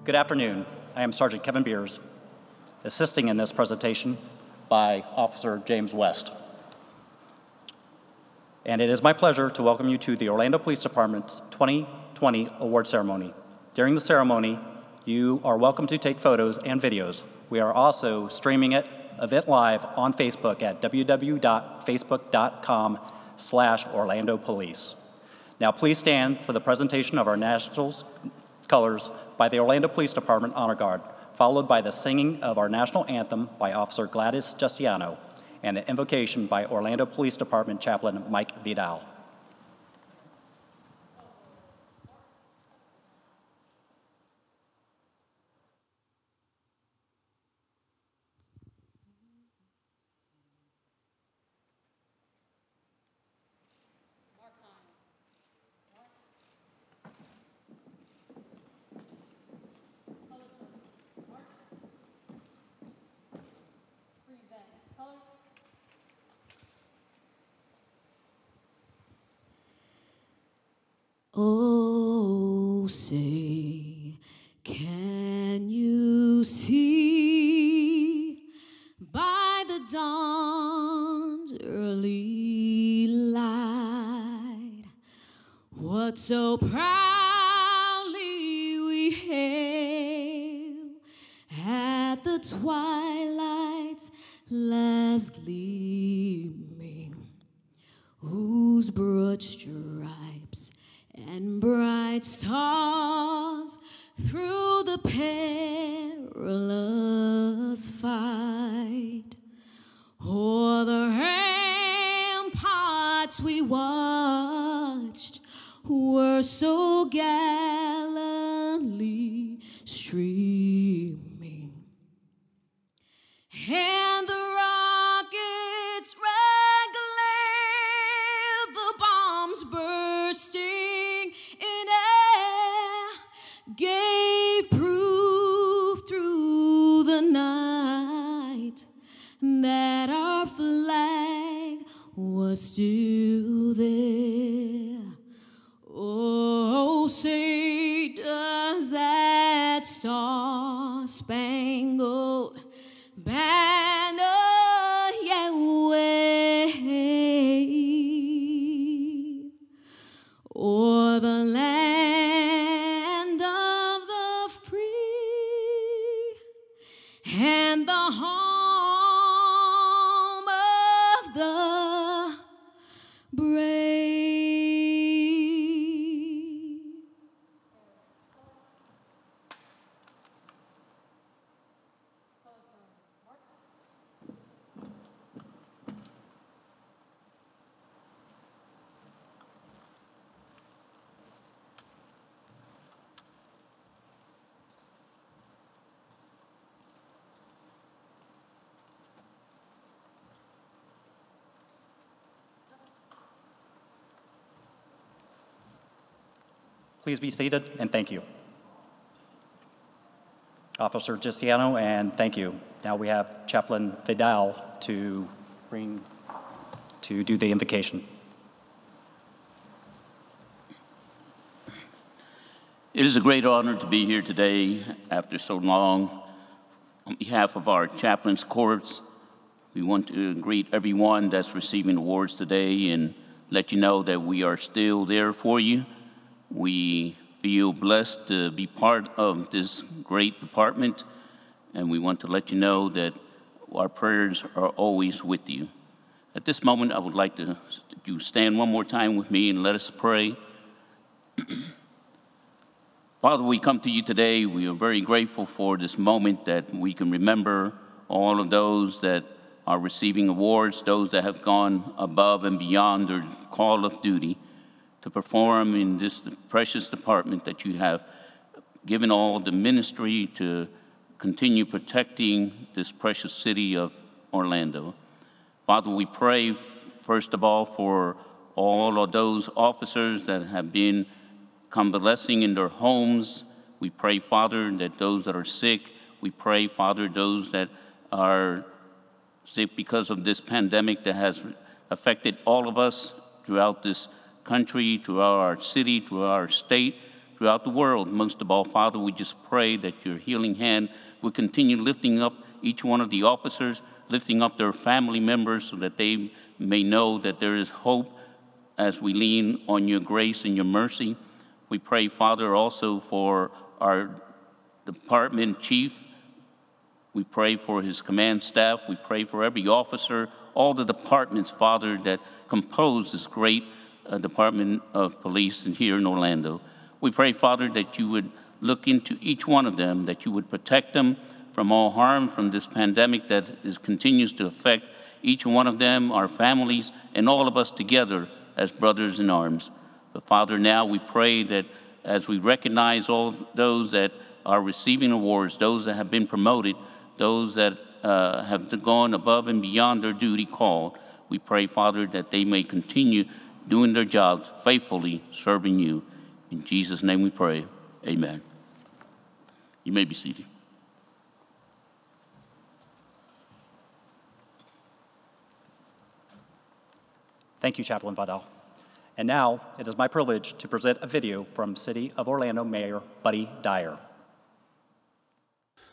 Good afternoon. I am Sergeant Kevin Beers, assisting in this presentation by Officer James West. And it is my pleasure to welcome you to the Orlando Police Department's 2020 Awards Ceremony. During the ceremony, you are welcome to take photos and videos. We are also streaming it live on Facebook at www.facebook.com/Orlando Police. Now please stand for the presentation of our national colors by the Orlando Police Department Honor Guard, followed by the singing of our national anthem by Officer Gladys Justiano and the invocation by Orlando Police Department Chaplain Mike Vidal. Oh, say, can you see by the dawn's early light what so proudly we hail at the twilight's last gleaming, whose broad stripes and bright stars through the perilous fight o'er the ramparts we watched were so gallantly streaming, and the rockets red glare, the bombs bursting in air gave proof through the night that our flag was still there. Oh, say does that star-spangled banner yet wave o'er the land of the free and the home of the brave? Please be seated, and thank you. Officer Giustiano, and thank you. Now we have Chaplain Vidal to do the invocation. It is a great honor to be here today after so long. On behalf of our Chaplains Corps, we want to greet everyone that's receiving awards today and let you know that we are still there for you. We feel blessed to be part of this great department, and we want to let you know that our prayers are always with you. At this moment, I would like to you stand one more time with me and let us pray. Father, we come to you today. We are very grateful for this moment that we can remember all of those that are receiving awards, those that have gone above and beyond their call of duty to perform in this precious department that you have given all the ministry to continue protecting this precious city of Orlando. Father, we pray, first of all, for all of those officers that have been convalescing in their homes. We pray, Father, that those that are sick, we pray, Father, those that are sick because of this pandemic that has affected all of us throughout this country, throughout our city, throughout our state, throughout the world. Most of all, Father, we just pray that your healing hand will continue lifting up each one of the officers, lifting up their family members so that they may know that there is hope as we lean on your grace and your mercy. We pray, Father, also for our department chief. We pray for his command staff. We pray for every officer, all the departments, Father, that compose this great Department of Police here in Orlando. We pray, Father, that you would look into each one of them, that you would protect them from all harm, from this pandemic that continues to affect each one of them, our families, and all of us together as brothers in arms. But Father, now we pray that as we recognize all those that are receiving awards, those that have been promoted, those that have gone above and beyond their duty call, we pray, Father, that they may continue doing their jobs faithfully, serving you. In Jesus' name we pray, amen. You may be seated. Thank you, Chaplain Vidal. And now, it is my privilege to present a video from City of Orlando Mayor Buddy Dyer.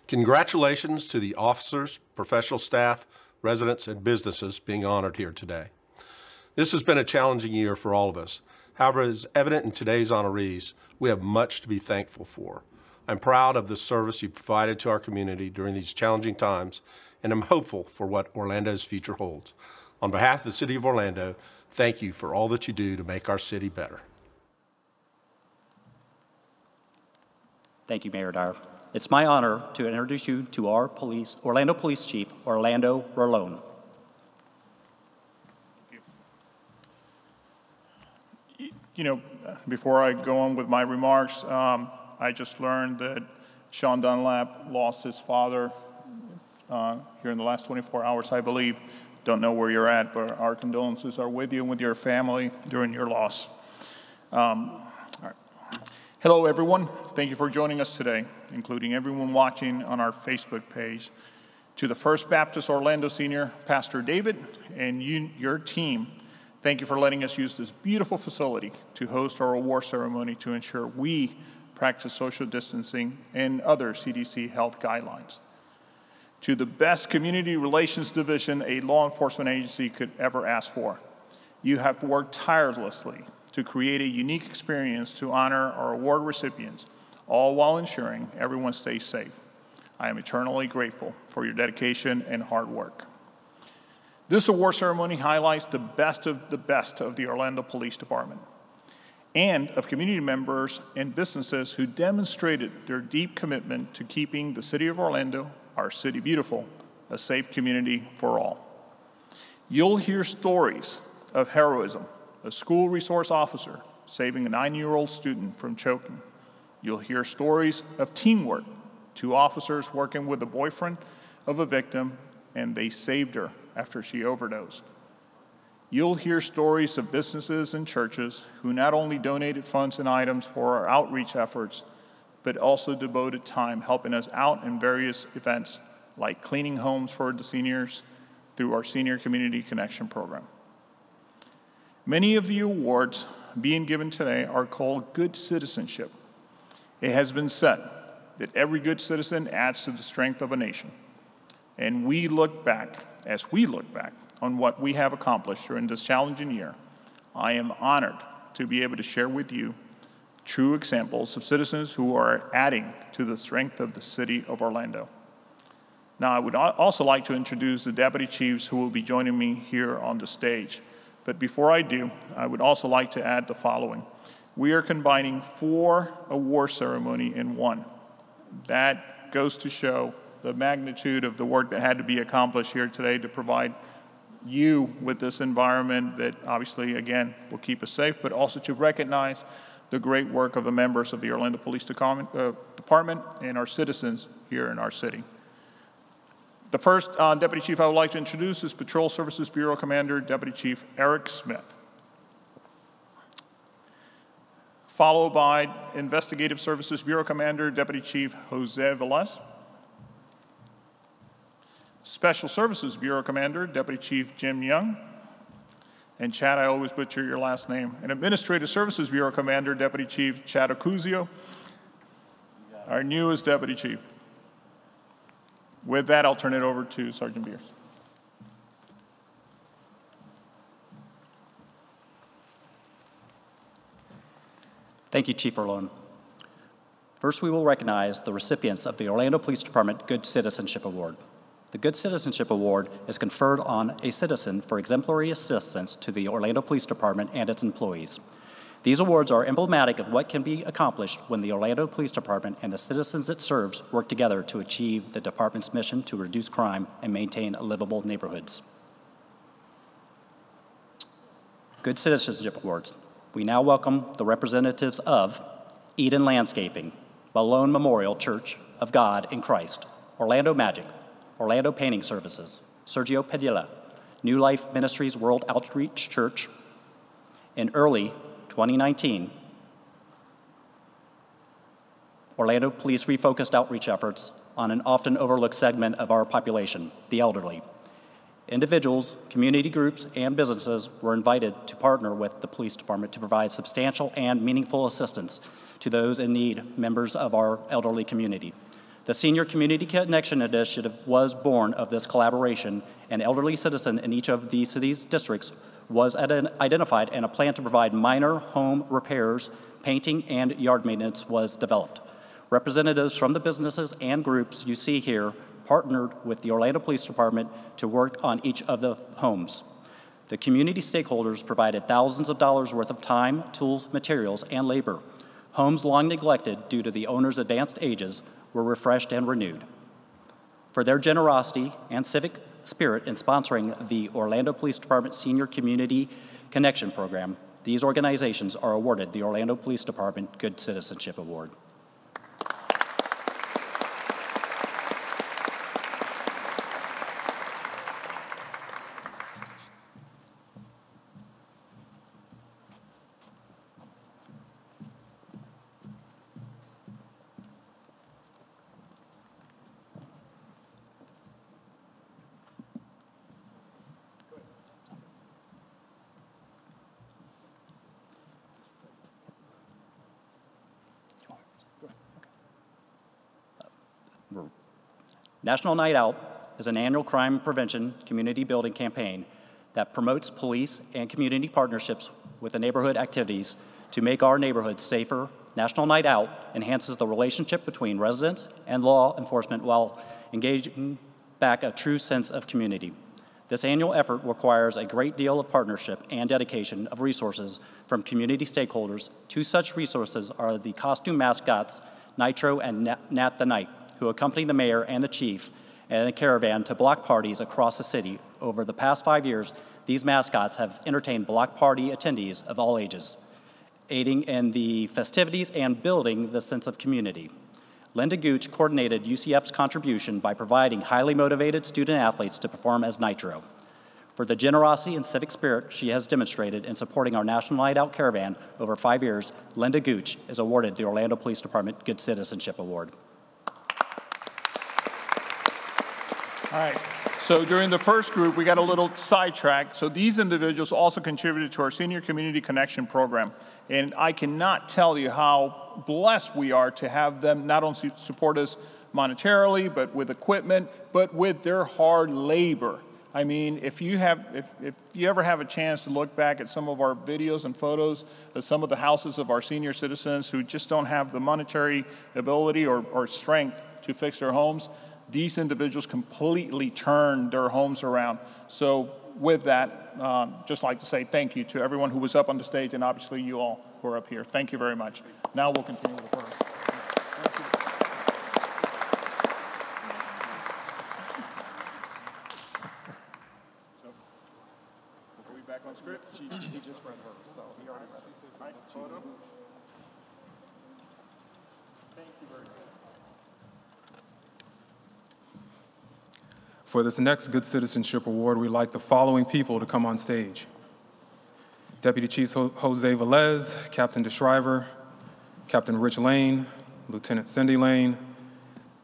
Congratulations to the officers, professional staff, residents, and businesses being honored here today. This has been a challenging year for all of us. However, as evident in today's honorees, we have much to be thankful for. I'm proud of the service you provided to our community during these challenging times, and I'm hopeful for what Orlando's future holds. On behalf of the City of Orlando, thank you for all that you do to make our city better. Thank you, Mayor Dyer. It's my honor to introduce you to our Orlando Police Chief, Orlando Rolone. You know, before I go on with my remarks, I just learned that Sean Dunlap lost his father here in the last 24 hours, I believe. Don't know where you're at, but our condolences are with you and with your family during your loss. All right. Hello, everyone. Thank you for joining us today, including everyone watching on our Facebook page. To the First Baptist Orlando Senior, Pastor David, and your team, thank you for letting us use this beautiful facility to host our award ceremony to ensure we practice social distancing and other CDC health guidelines. To the best community relations division a law enforcement agency could ever ask for, you have worked tirelessly to create a unique experience to honor our award recipients, all while ensuring everyone stays safe. I am eternally grateful for your dedication and hard work. This award ceremony highlights the best of the Orlando Police Department and of community members and businesses who demonstrated their deep commitment to keeping the City of Orlando, our city beautiful, a safe community for all. You'll hear stories of heroism, a school resource officer saving a 9-year-old student from choking. You'll hear stories of teamwork, 2 officers working with the boyfriend of a victim, and they saved her after she overdosed. You'll hear stories of businesses and churches who not only donated funds and items for our outreach efforts, but also devoted time helping us out in various events like cleaning homes for the seniors through our Senior Community Connection program. Many of the awards being given today are called good citizenship. It has been said that every good citizen adds to the strength of a nation. And as we look back on what we have accomplished during this challenging year, I am honored to be able to share with you true examples of citizens who are adding to the strength of the City of Orlando. Now, I would also like to introduce the deputy chiefs who will be joining me here on the stage. But before I do, I would also like to add the following. We are combining 4 award ceremonies in one. That goes to show the magnitude of the work that had to be accomplished here today to provide you with this environment that obviously, again, will keep us safe, but also to recognize the great work of the members of the Orlando Police Department and our citizens here in our city. The first Deputy Chief I would like to introduce is Patrol Services Bureau Commander, Deputy Chief Eric Smith, followed by Investigative Services Bureau Commander, Deputy Chief Jose Velez, Special Services Bureau Commander, Deputy Chief Jim Young, And Chad, I always butcher your last name. And Administrative Services Bureau Commander, Deputy Chief Chad Ocuzio, our newest Deputy Chief. With that, I'll turn it over to Sergeant Beers. Thank you, Chief Erlone. First, we will recognize the recipients of the Orlando Police Department Good Citizenship Award. The Good Citizenship Award is conferred on a citizen for exemplary assistance to the Orlando Police Department and its employees. These awards are emblematic of what can be accomplished when the Orlando Police Department and the citizens it serves work together to achieve the department's mission to reduce crime and maintain livable neighborhoods. Good Citizenship Awards. We now welcome the representatives of Eden Landscaping, Malone Memorial Church of God in Christ, Orlando Magic, Orlando Painting Services, Sergio Padilla, New Life Ministries World Outreach Church. In early 2019, Orlando Police refocused outreach efforts on an often overlooked segment of our population, the elderly. Individuals, community groups, and businesses were invited to partner with the police department to provide substantial and meaningful assistance to those in need, members of our elderly community. The Senior Community Connection Initiative was born of this collaboration. An elderly citizen in each of the city's districts was identified, and a plan to provide minor home repairs, painting, and yard maintenance was developed. Representatives from the businesses and groups you see here partnered with the Orlando Police Department to work on each of the homes. The community stakeholders provided thousands of dollars worth of time, tools, materials, and labor. Homes long neglected due to the owners' advanced ages were refreshed and renewed. For their generosity and civic spirit in sponsoring the Orlando Police Department Senior Community Connection Program, these organizations are awarded the Orlando Police Department Good Citizenship Award. National Night Out is an annual crime prevention community building campaign that promotes police and community partnerships with the neighborhood activities to make our neighborhoods safer. National Night Out enhances the relationship between residents and law enforcement while engaging back a true sense of community. This annual effort requires a great deal of partnership and dedication of resources from community stakeholders. Two such resources are the costume mascots, Nitro and Nat the Night, who accompany the mayor and the chief in a caravan to block parties across the city. Over the past 5 years, these mascots have entertained block party attendees of all ages, aiding in the festivities and building the sense of community. Linda Gooch coordinated UCF's contribution by providing highly motivated student athletes to perform as Nitro. For the generosity and civic spirit she has demonstrated in supporting our National Night Out caravan over 5 years, Linda Gooch is awarded the Orlando Police Department Good Citizenship Award. All right, so during the first group, we got a little sidetracked. So these individuals also contributed to our Senior Community Connection Program. And I cannot tell you how blessed we are to have them not only support us monetarily, but with equipment, but with their hard labor. I mean, if you ever have a chance to look back at some of our videos and photos of some of the houses of our senior citizens who just don't have the monetary ability or strength to fix their homes, these individuals completely turned their homes around. So with that, just like to say thank you to everyone who was up on the stage, and obviously you all who are up here. Thank you very much. Now we'll continue with the program. So, before we back on script, he just read hers, so he already read it. Right, photo. Thank you very much. For this next Good Citizenship Award, we'd like the following people to come on stage. Deputy Chief Jose Velez, Captain DeShriver, Captain Rich Lane, Lieutenant Cindy Lane,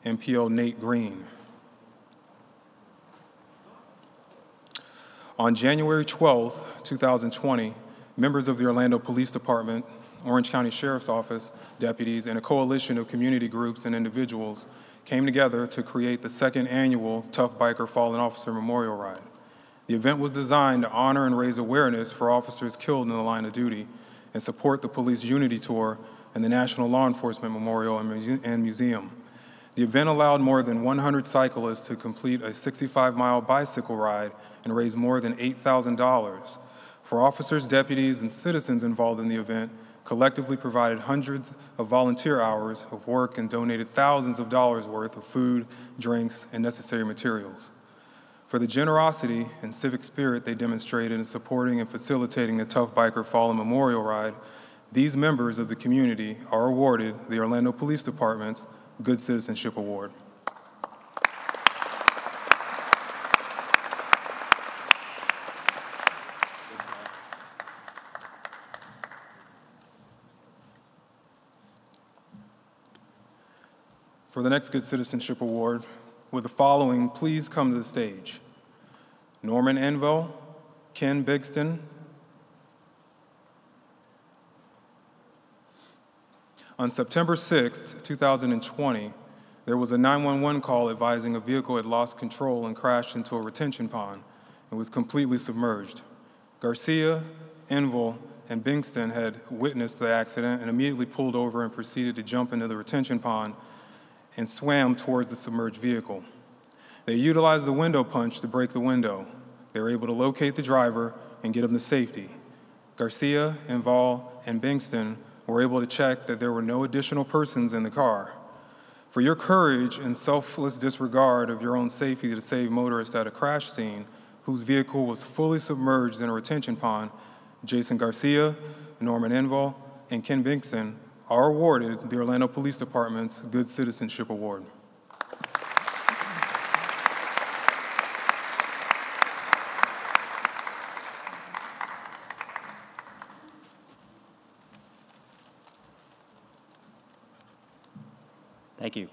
MPO Nate Green. On January 12, 2020, members of the Orlando Police Department, Orange County Sheriff's Office, deputies, and a coalition of community groups and individuals came together to create the second annual Tough Biker Fallen Officer Memorial Ride. The event was designed to honor and raise awareness for officers killed in the line of duty and support the Police Unity Tour and the National Law Enforcement Memorial and Museum. The event allowed more than 100 cyclists to complete a 65-mile bicycle ride and raise more than $8,000. For officers, deputies, and citizens involved in the event, collectively provided hundreds of volunteer hours of work and donated thousands of dollars worth of food, drinks, and necessary materials. For the generosity and civic spirit they demonstrated in supporting and facilitating the Tough Biker Fallen Memorial Ride, these members of the community are awarded the Orlando Police Department's Good Citizenship Award. For the next Good Citizenship Award, with the following please come to the stage: Norman Envo, Ken Bigston, on September 6, 2020, there was a 911 call advising a vehicle had lost control and crashed into a retention pond and was completely submerged. Garcia, Envo, and Bingston had witnessed the accident and immediately pulled over and proceeded to jump into the retention pond and swam towards the submerged vehicle. They utilized the window punch to break the window. They were able to locate the driver and get him to safety. Garcia, Enval, and Bingston were able to check that there were no additional persons in the car. For your courage and selfless disregard of your own safety to save motorists at a crash scene whose vehicle was fully submerged in a retention pond, Jason Garcia, Norman Enval, and Ken Bingston are awarded the Orlando Police Department's Good Citizenship Award. Thank you.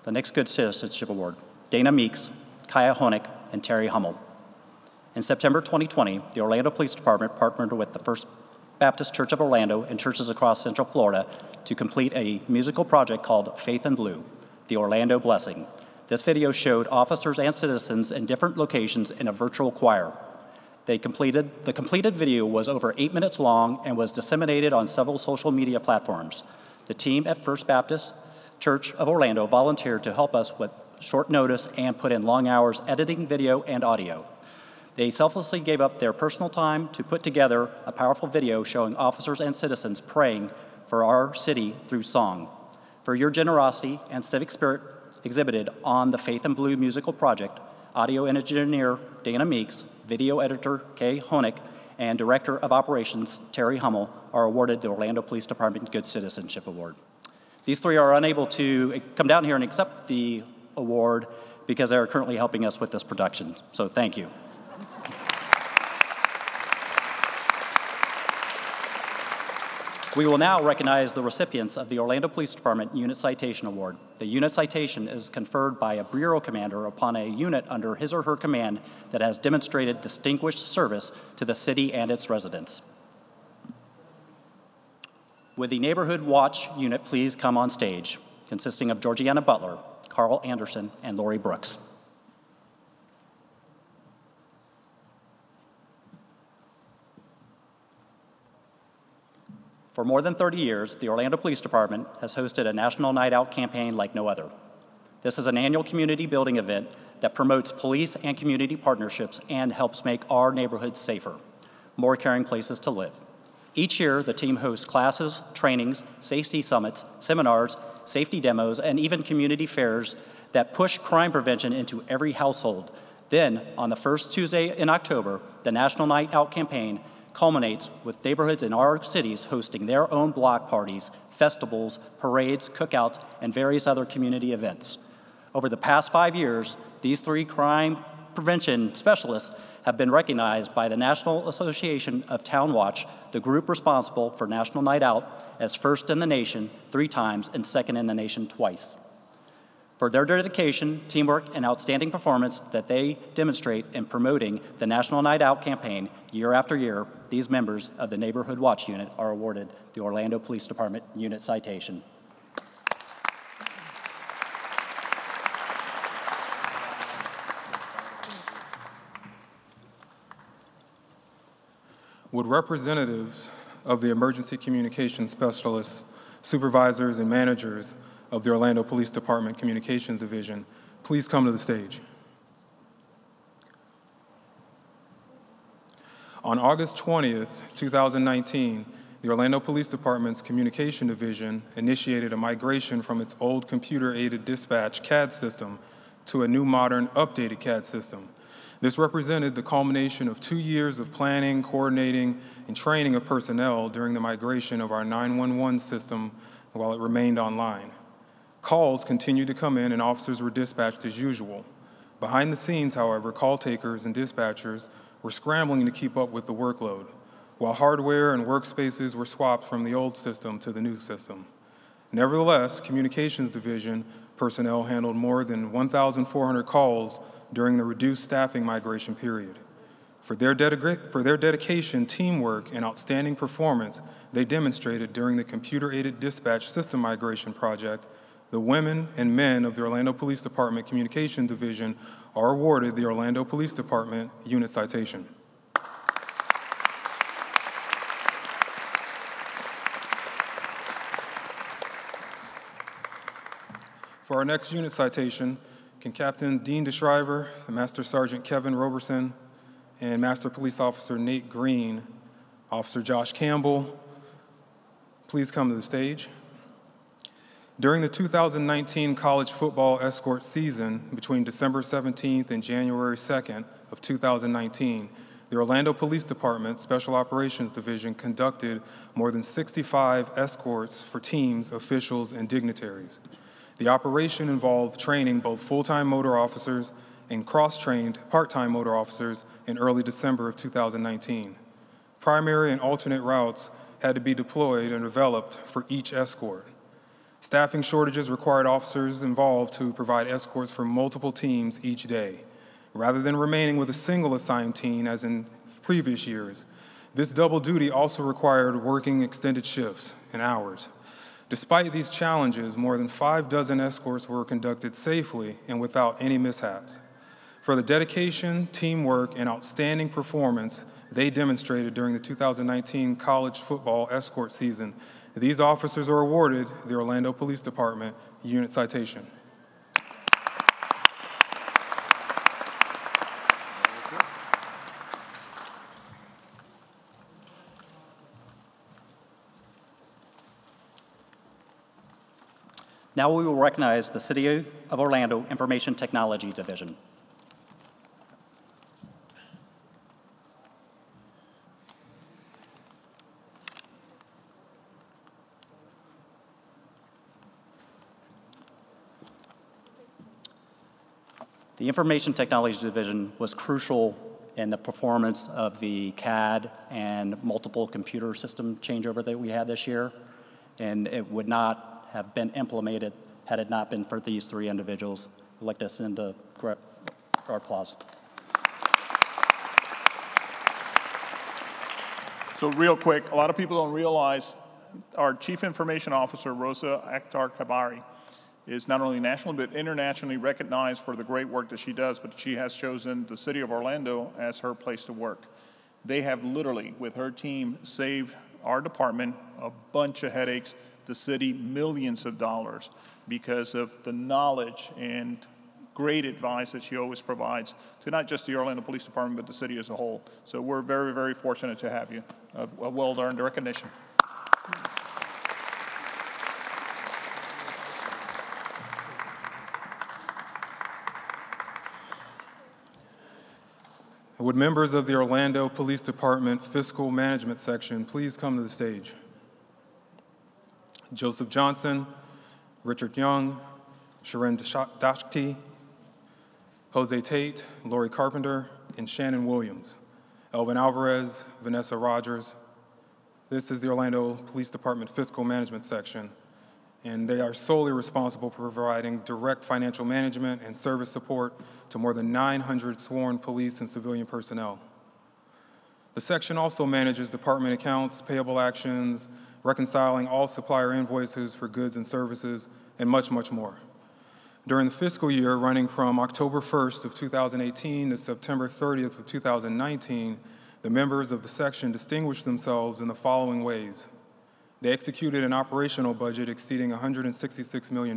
The next Good Citizenship Award, Dana Meeks, Kaya Honig, and Terry Hummel. In September 2020, the Orlando Police Department partnered with the First Baptist Church of Orlando and churches across Central Florida to complete a musical project called Faith in Blue, the Orlando Blessing. This video showed officers and citizens in different locations in a virtual choir. The completed video was over 8 minutes long and was disseminated on several social media platforms. The team at First Baptist Church of Orlando volunteered to help us with short notice and put in long hours editing video and audio. They selflessly gave up their personal time to put together a powerful video showing officers and citizens praying for our city through song. For your generosity and civic spirit exhibited on the Faith in Blue musical project, audio engineer Dana Meeks, video editor Kay Honig, and director of operations Terry Hummel are awarded the Orlando Police Department Good Citizenship Award. These three are unable to come down here and accept the award because they are currently helping us with this production, so thank you. We will now recognize the recipients of the Orlando Police Department Unit Citation Award. The unit citation is conferred by a bureau commander upon a unit under his or her command that has demonstrated distinguished service to the city and its residents. Would the Neighborhood Watch unit please come on stage, consisting of Georgiana Butler, Carl Anderson, and Lori Brooks. For more than 30 years, the Orlando Police Department has hosted a National Night Out campaign like no other. This is an annual community building event that promotes police and community partnerships and helps make our neighborhoods safer, more caring places to live. Each year, the team hosts classes, trainings, safety summits, seminars, safety demos, and even community fairs that push crime prevention into every household. Then, on the first Tuesday in October, the National Night Out campaign culminates with neighborhoods in our cities hosting their own block parties, festivals, parades, cookouts, and various other community events. Over the past 5 years, these three crime prevention specialists have been recognized by the National Association of Town Watch, the group responsible for National Night Out, as first in the nation 3 times and second in the nation twice. for their dedication, teamwork, and outstanding performance that they demonstrate in promoting the National Night Out campaign year after year, these members of the Neighborhood Watch Unit are awarded the Orlando Police Department Unit Citation. Would representatives of the emergency communications specialists, supervisors, and managers of the Orlando Police Department Communications Division please come to the stage? On August 20th, 2019, the Orlando Police Department's Communication Division initiated a migration from its old computer-aided dispatch CAD system to a new modern updated CAD system. This represented the culmination of 2 years of planning, coordinating, and training of personnel during the migration of our 911 system while it remained online. Calls continued to come in and officers were dispatched as usual. Behind the scenes, however, call takers and dispatchers were scrambling to keep up with the workload, while hardware and workspaces were swapped from the old system to the new system. Nevertheless, Communications Division personnel handled more than 1,400 calls during the reduced staffing migration period. For their dedication, teamwork, and outstanding performance they demonstrated during the computer-aided dispatch system migration project, the women and men of the Orlando Police Department Communication Division are awarded the Orlando Police Department Unit Citation. For our next unit citation, can Captain Dean DeShriver, Master Sergeant Kevin Roberson, and Master Police Officer Nate Green, Officer Josh Campbell, please come to the stage. During the 2019 college football escort season between December 17th and January 2nd of 2019, the Orlando Police Department Special Operations Division conducted more than 65 escorts for teams, officials, and dignitaries. The operation involved training both full-time motor officers and cross-trained part-time motor officers in early December of 2019. Primary and alternate routes had to be deployed and developed for each escort. Staffing shortages required officers involved to provide escorts for multiple teams each day, rather than remaining with a single assigned team as in previous years. This double duty also required working extended shifts and hours. Despite these challenges, more than 6 escorts were conducted safely and without any mishaps. For the dedication, teamwork, and outstanding performance they demonstrated during the 2019 college football escort season, these officers are awarded the Orlando Police Department Unit Citation. Now we will recognize the City of Orlando Information Technology Division. The Information Technology Division was crucial in the performance of the CAD and multiple computer system changeover that we had this year, and it would not have been implemented had it not been for these 3 individuals. I'd like to send our applause. So real quick, a lot of people don't realize our Chief Information Officer, Rosa Akhtar Kabari, is not only nationally but internationally recognized for the great work that she does, but she has chosen the City of Orlando as her place to work. They have literally, with her team, saved our department a bunch of headaches, the city millions of dollars, because of the knowledge and great advice that she always provides to not just the Orlando Police Department, but the city as a whole. So we're very, very fortunate to have you. A well-earned recognition. Would members of the Orlando Police Department Fiscal Management Section please come to the stage? Joseph Johnson, Richard Young, Sharon Dashti, Jose Tate, Lori Carpenter, and Shannon Williams, Elvin Alvarez, Vanessa Rogers. This is the Orlando Police Department Fiscal Management Section. and they are solely responsible for providing direct financial management and service support to more than 900 sworn police and civilian personnel. The section also manages department accounts, payable actions, reconciling all supplier invoices for goods and services, and much, much more. During the fiscal year running from October 1st of 2018 to September 30th of 2019, the members of the section distinguished themselves in the following ways. They executed an operational budget exceeding $166 million,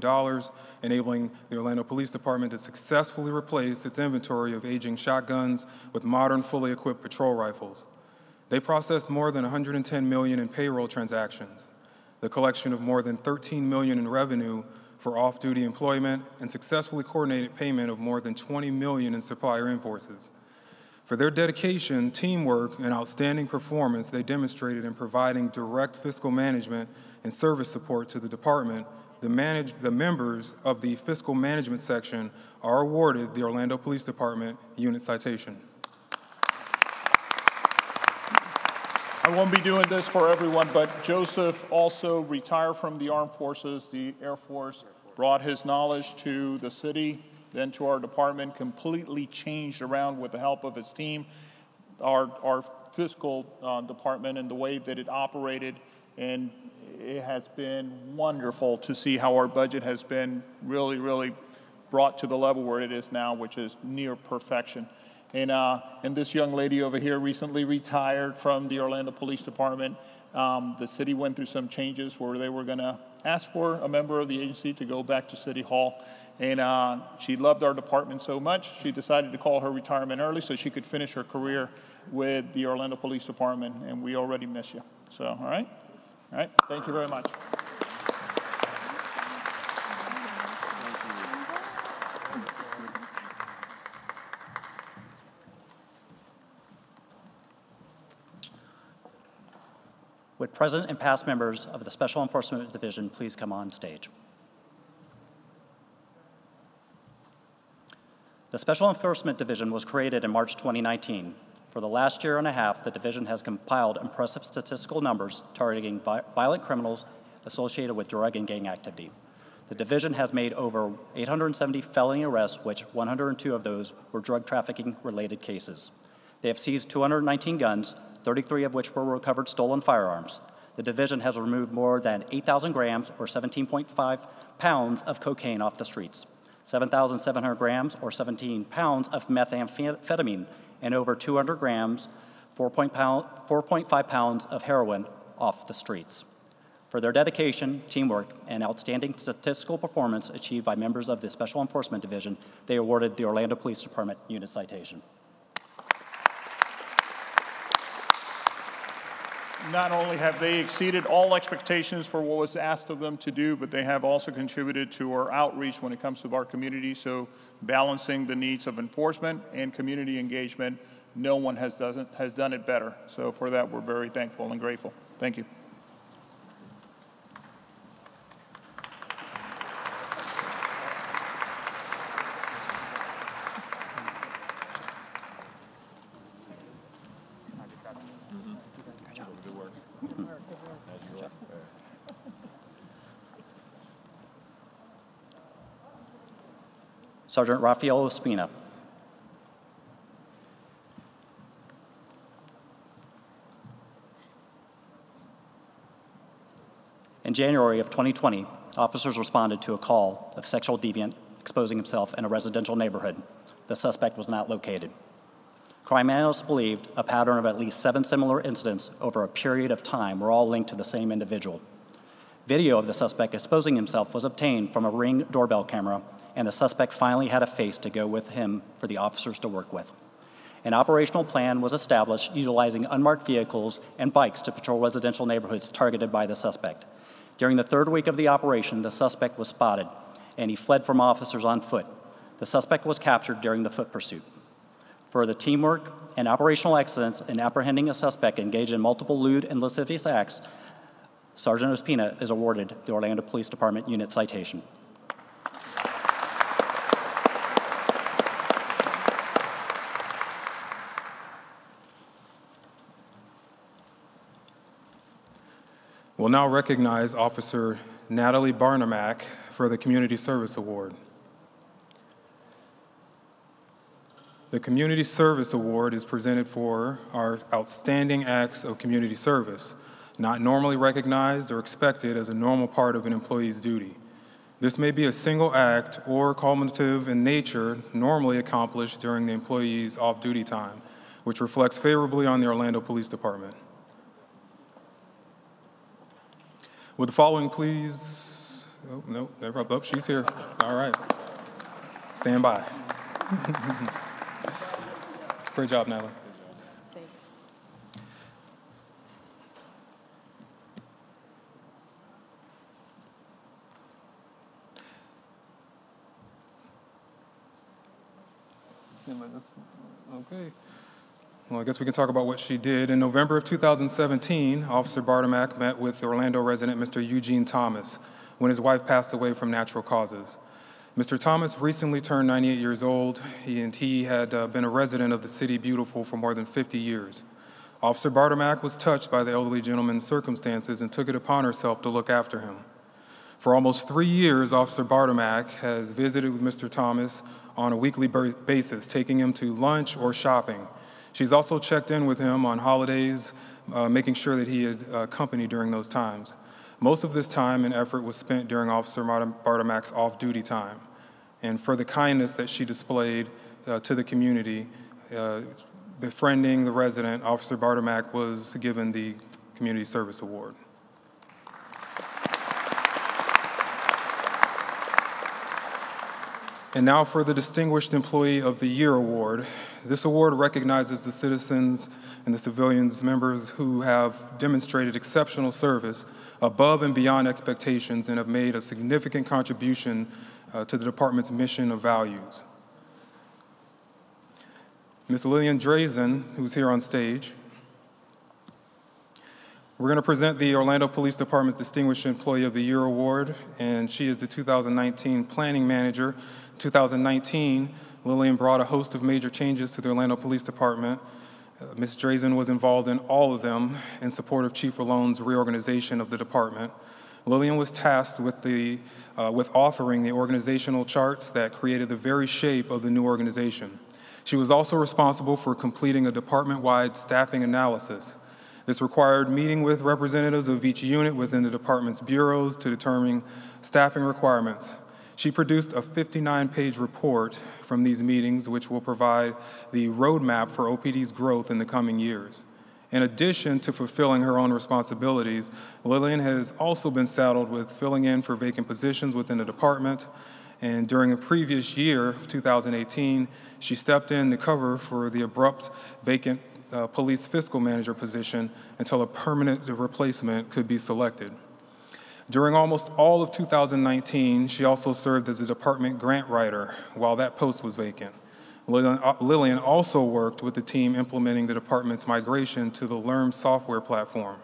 enabling the Orlando Police Department to successfully replace its inventory of aging shotguns with modern, fully equipped patrol rifles. They processed more than $110 million in payroll transactions, the collection of more than $13 million in revenue for off-duty employment, and successfully coordinated payment of more than $20 million in supplier invoices. For their dedication, teamwork, and outstanding performance they demonstrated in providing direct fiscal management and service support to the department, the members of the fiscal management section are awarded the Orlando Police Department Unit Citation. I won't be doing this for everyone, but Joseph also retired from the Armed Forces, the Air Force, brought his knowledge to the city, then to our department, completely changed around with the help of his team, our fiscal department and the way that it operated. And it has been wonderful to see how our budget has been really, really brought to the level where it is now, which is near perfection. And this young lady over here recently retired from the Orlando Police Department. The city went through some changes where they were gonna ask for a member of the agency to go back to City Hall. And she loved our department so much, she decided to call her retirement early so she could finish her career with the Orlando Police Department, and we already miss you. So, all right, thank you very much. Would present and past members of the Special Enforcement Division please come on stage? The Special Enforcement Division was created in March 2019. For the last year and a half, the division has compiled impressive statistical numbers targeting violent criminals associated with drug and gang activity. The division has made over 870 felony arrests, which 102 of those were drug trafficking related cases. They have seized 219 guns, 33 of which were recovered stolen firearms. The division has removed more than 8,000 grams or 17.5 pounds of cocaine off the streets, 7,700 grams or 17 pounds of methamphetamine, and over 200 grams, 4.5 pounds of heroin off the streets. For their dedication, teamwork, and outstanding statistical performance achieved by members of the Special Enforcement Division, they awarded the Orlando Police Department Unit Citation. Not only have they exceeded all expectations for what was asked of them to do, but they have also contributed to our outreach when it comes to our community. So balancing the needs of enforcement and community engagement, no one has done it better. So for that, we're very thankful and grateful. Thank you. Sergeant Rafael Ospina. In January of 2020, officers responded to a call of sexual deviant exposing himself in a residential neighborhood. The suspect was not located. Crime analysts believed a pattern of at least 7 similar incidents over a period of time were all linked to the same individual. Video of the suspect exposing himself was obtained from a Ring doorbell camera, and the suspect finally had a face to go with him for the officers to work with. An operational plan was established utilizing unmarked vehicles and bikes to patrol residential neighborhoods targeted by the suspect. During the 3rd week of the operation, the suspect was spotted, and he fled from officers on foot. The suspect was captured during the foot pursuit. For the teamwork and operational excellence in apprehending a suspect engaged in multiple lewd and lascivious acts, Sergeant Ospina is awarded the Orlando Police Department Unit Citation. We'll now recognize Officer Natalie Barnamack for the Community Service Award. The Community Service Award is presented for our outstanding acts of community service, not normally recognized or expected as a normal part of an employee's duty. This may be a single act or cumulative in nature, normally accomplished during the employee's off-duty time, which reflects favorably on the Orlando Police Department. Would the following please, oh, no, never up, oh, she's here. All right, stand by. Great job, Natalie. Okay. Well, I guess we can talk about what she did. In November of 2017, Officer Bartamack met with Orlando resident Mr. Eugene Thomas when his wife passed away from natural causes. Mr. Thomas recently turned 98 years old, and he had been a resident of the City Beautiful for more than 50 years. Officer Bartamack was touched by the elderly gentleman's circumstances and took it upon herself to look after him. For almost 3 years, Officer Bartamack has visited with Mr. Thomas on a weekly basis, taking him to lunch or shopping. She's also checked in with him on holidays, making sure that he had company during those times. Most of this time and effort was spent during Officer Bartamack's off-duty time. And for the kindness that she displayed to the community, befriending the resident, Officer Bartamack was given the Community Service Award. And now for the Distinguished Employee of the Year Award. This award recognizes the citizens and the civilians members who have demonstrated exceptional service above and beyond expectations and have made a significant contribution to the department's mission of values. Ms. Lillian Drazen, who's here on stage, we're going to present the Orlando Police Department's Distinguished Employee of the Year Award, and she is the 2019 Planning Manager. 2019, Lillian brought a host of major changes to the Orlando Police Department. Ms. Drazen was involved in all of them in support of Chief Ralone's reorganization of the department. Lillian was tasked with authoring the organizational charts that created the very shape of the new organization. She was also responsible for completing a department-wide staffing analysis. This required meeting with representatives of each unit within the department's bureaus to determine staffing requirements. She produced a 59-page report from these meetings, which will provide the roadmap for OPD's growth in the coming years. In addition to fulfilling her own responsibilities, Lillian has also been saddled with filling in for vacant positions within the department. And during the previous year, 2018, she stepped in to cover for the abrupt vacant police fiscal manager position until a permanent replacement could be selected. During almost all of 2019, she also served as a department grant writer while that post was vacant. Lillian also worked with the team implementing the department's migration to the LERM software platform.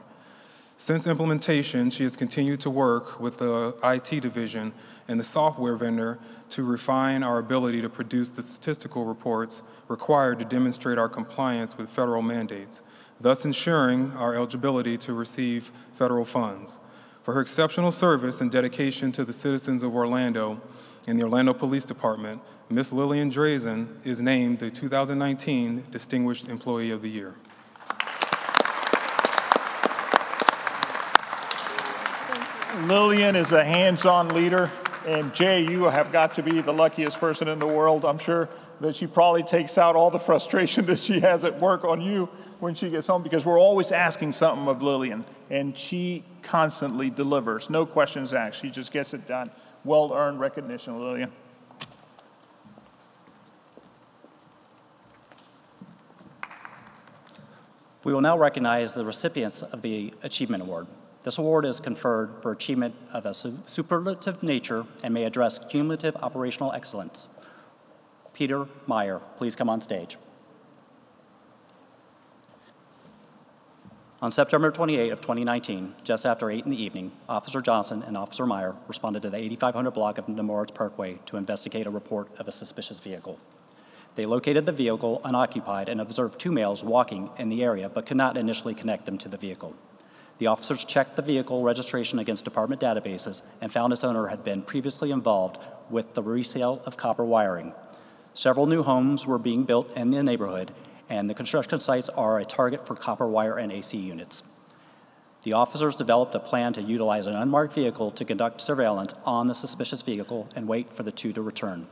Since implementation, she has continued to work with the IT division and the software vendor to refine our ability to produce the statistical reports required to demonstrate our compliance with federal mandates, thus ensuring our eligibility to receive federal funds. For her exceptional service and dedication to the citizens of Orlando and the Orlando Police Department, Ms. Lillian Drazen is named the 2019 Distinguished Employee of the Year. Lillian is a hands-on leader, and Jay, you have got to be the luckiest person in the world. I'm sure that she probably takes out all the frustration that she has at work on you when she gets home, because we're always asking something of Lillian, and she constantly delivers. No questions asked. She just gets it done. Well-earned recognition, Lillian. We will now recognize the recipients of the Achievement Award. This award is conferred for achievement of a superlative nature and may address cumulative operational excellence. Peter Meyer, please come on stage. On September 28 of 2019, just after 8 in the evening, Officer Johnson and Officer Meyer responded to the 8500 block of Nemours Parkway to investigate a report of a suspicious vehicle. They located the vehicle unoccupied and observed 2 males walking in the area but could not initially connect them to the vehicle. The officers checked the vehicle registration against department databases and found its owner had been previously involved with the resale of copper wiring. Several new homes were being built in the neighborhood, and the construction sites are a target for copper wire and AC units. The officers developed a plan to utilize an unmarked vehicle to conduct surveillance on the suspicious vehicle and wait for the two to return.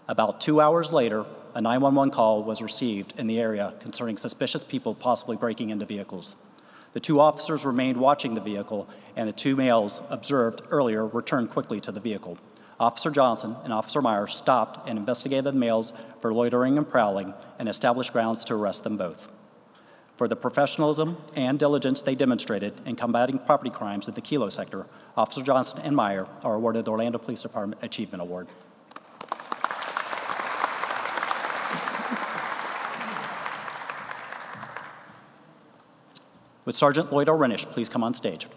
About 2 hours later, a 911 call was received in the area concerning suspicious people possibly breaking into vehicles. The two officers remained watching the vehicle, and the two males observed earlier returned quickly to the vehicle. Officer Johnson and Officer Meyer stopped and investigated the males for loitering and prowling and established grounds to arrest them both. For the professionalism and diligence they demonstrated in combating property crimes in the Kilo sector, Officer Johnson and Meyer are awarded the Orlando Police Department Achievement Award. Would Sergeant Lloyd Renish please come on stage?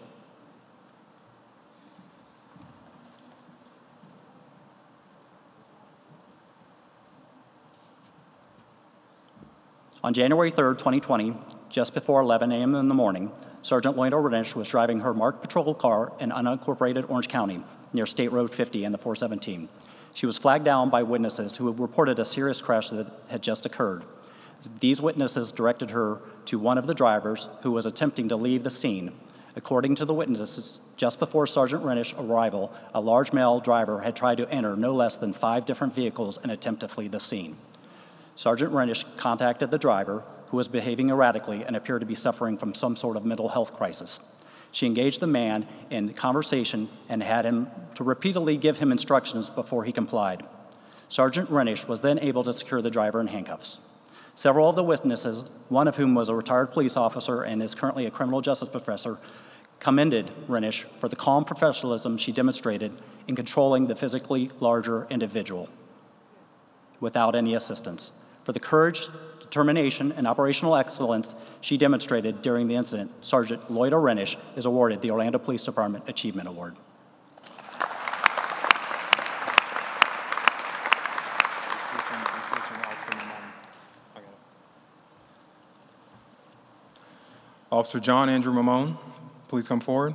On January 3rd, 2020, just before 11 a.m. in the morning, Sergeant Lloyd Renish was driving her marked patrol car in unincorporated Orange County near State Road 50 and the 417. She was flagged down by witnesses who had reported a serious crash that had just occurred. These witnesses directed her to one of the drivers who was attempting to leave the scene. According to the witnesses, just before Sergeant Renish's arrival, a large male driver had tried to enter no less than 5 different vehicles in an attempt to flee the scene. Sergeant Renish contacted the driver, who was behaving erratically and appeared to be suffering from some sort of mental health crisis. She engaged the man in conversation and had him to repeatedly give him instructions before he complied. Sergeant Renish was then able to secure the driver in handcuffs. Several of the witnesses, one of whom was a retired police officer and is currently a criminal justice professor, commended Renish for the calm professionalism she demonstrated in controlling the physically larger individual without any assistance, for the courage, determination, and operational excellence she demonstrated during the incident. Sergeant Lloyd Renish is awarded the Orlando Police Department Achievement Award. Officer John Andrew Mamone, please come forward.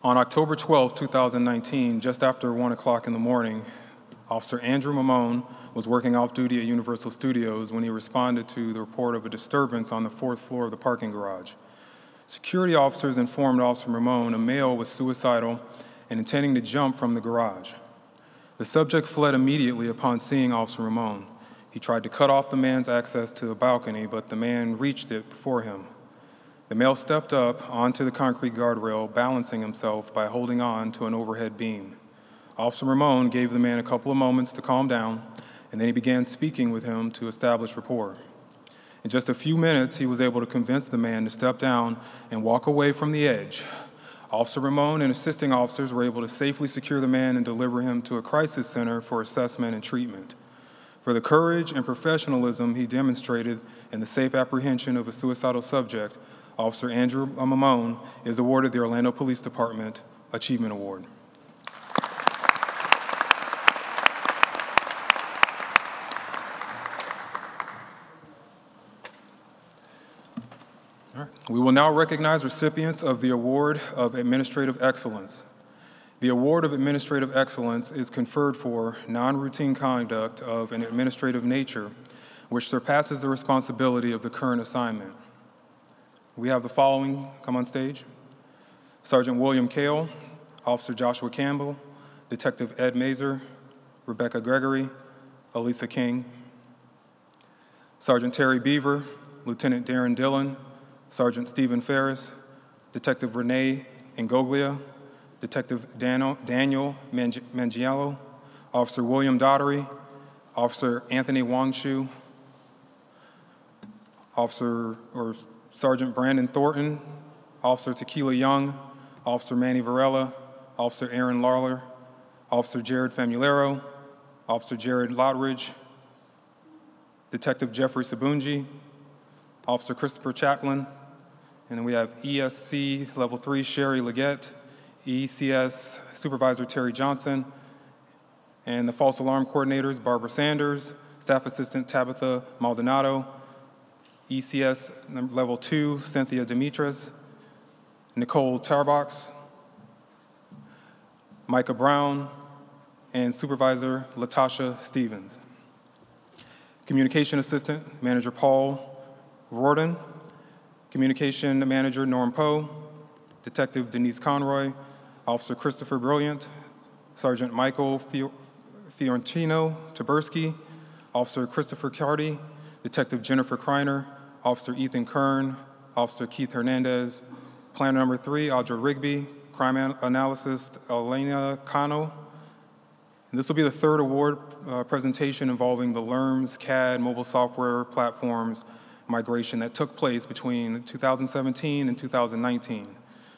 On October 12, 2019, just after 1 o'clock in the morning, Officer Andrew Mamone was working off-duty at Universal Studios when he responded to the report of a disturbance on the 4th floor of the parking garage. Security officers informed Officer Mamone a male was suicidal and intending to jump from the garage. The subject fled immediately upon seeing Officer Mamone. He tried to cut off the man's access to the balcony, but the man reached it before him. The male stepped up onto the concrete guardrail, balancing himself by holding on to an overhead beam. Officer Mamone gave the man a couple of moments to calm down, and then he began speaking with him to establish rapport. In just a few minutes, he was able to convince the man to step down and walk away from the edge. Officer Mamone and assisting officers were able to safely secure the man and deliver him to a crisis center for assessment and treatment. For the courage and professionalism he demonstrated in the safe apprehension of a suicidal subject, Officer Andrew Mamone is awarded the Orlando Police Department Achievement Award. All right. We will now recognize recipients of the Award of Administrative Excellence. The Award of Administrative Excellence is conferred for non-routine conduct of an administrative nature which surpasses the responsibility of the current assignment. We have the following come on stage. Sergeant William Kale, Officer Joshua Campbell, Detective Ed Mazer, Rebecca Gregory, Elisa King. Sergeant Terry Beaver, Lieutenant Darren Dillon, Sergeant Stephen Ferris, Detective Renee Ngoglia, Detective Daniel Mangiello, Officer William Daughtery, Officer Anthony Wangshu, Sergeant Brandon Thornton, Officer Tequila Young, Officer Manny Varela, Officer Aaron Lawler, Officer Jared Famulero, Officer Jared Lotridge, Detective Jeffrey Sabunji, Officer Christopher Chaplin, and then we have ESC Level 3 Sherry Leggett, ECS Supervisor Terry Johnson, and the false alarm coordinators Barbara Sanders, Staff Assistant Tabitha Maldonado, ECS Level 2, Cynthia Demetris, Nicole Tarbox, Micah Brown, and Supervisor Latasha Stevens. Communication Assistant, Manager Paul Rorden, Communication Manager Norm Poe, Detective Denise Conroy, Officer Christopher Brilliant, Sergeant Michael Fiorentino Taberski, Officer Christopher Carty, Detective Jennifer Kreiner, Officer Ethan Kern, Officer Keith Hernandez, Planner number 3, Audra Rigby, Crime Analyst Elena Cano. And this will be the third award presentation involving the LERMS CAD mobile software platforms migration that took place between 2017 and 2019.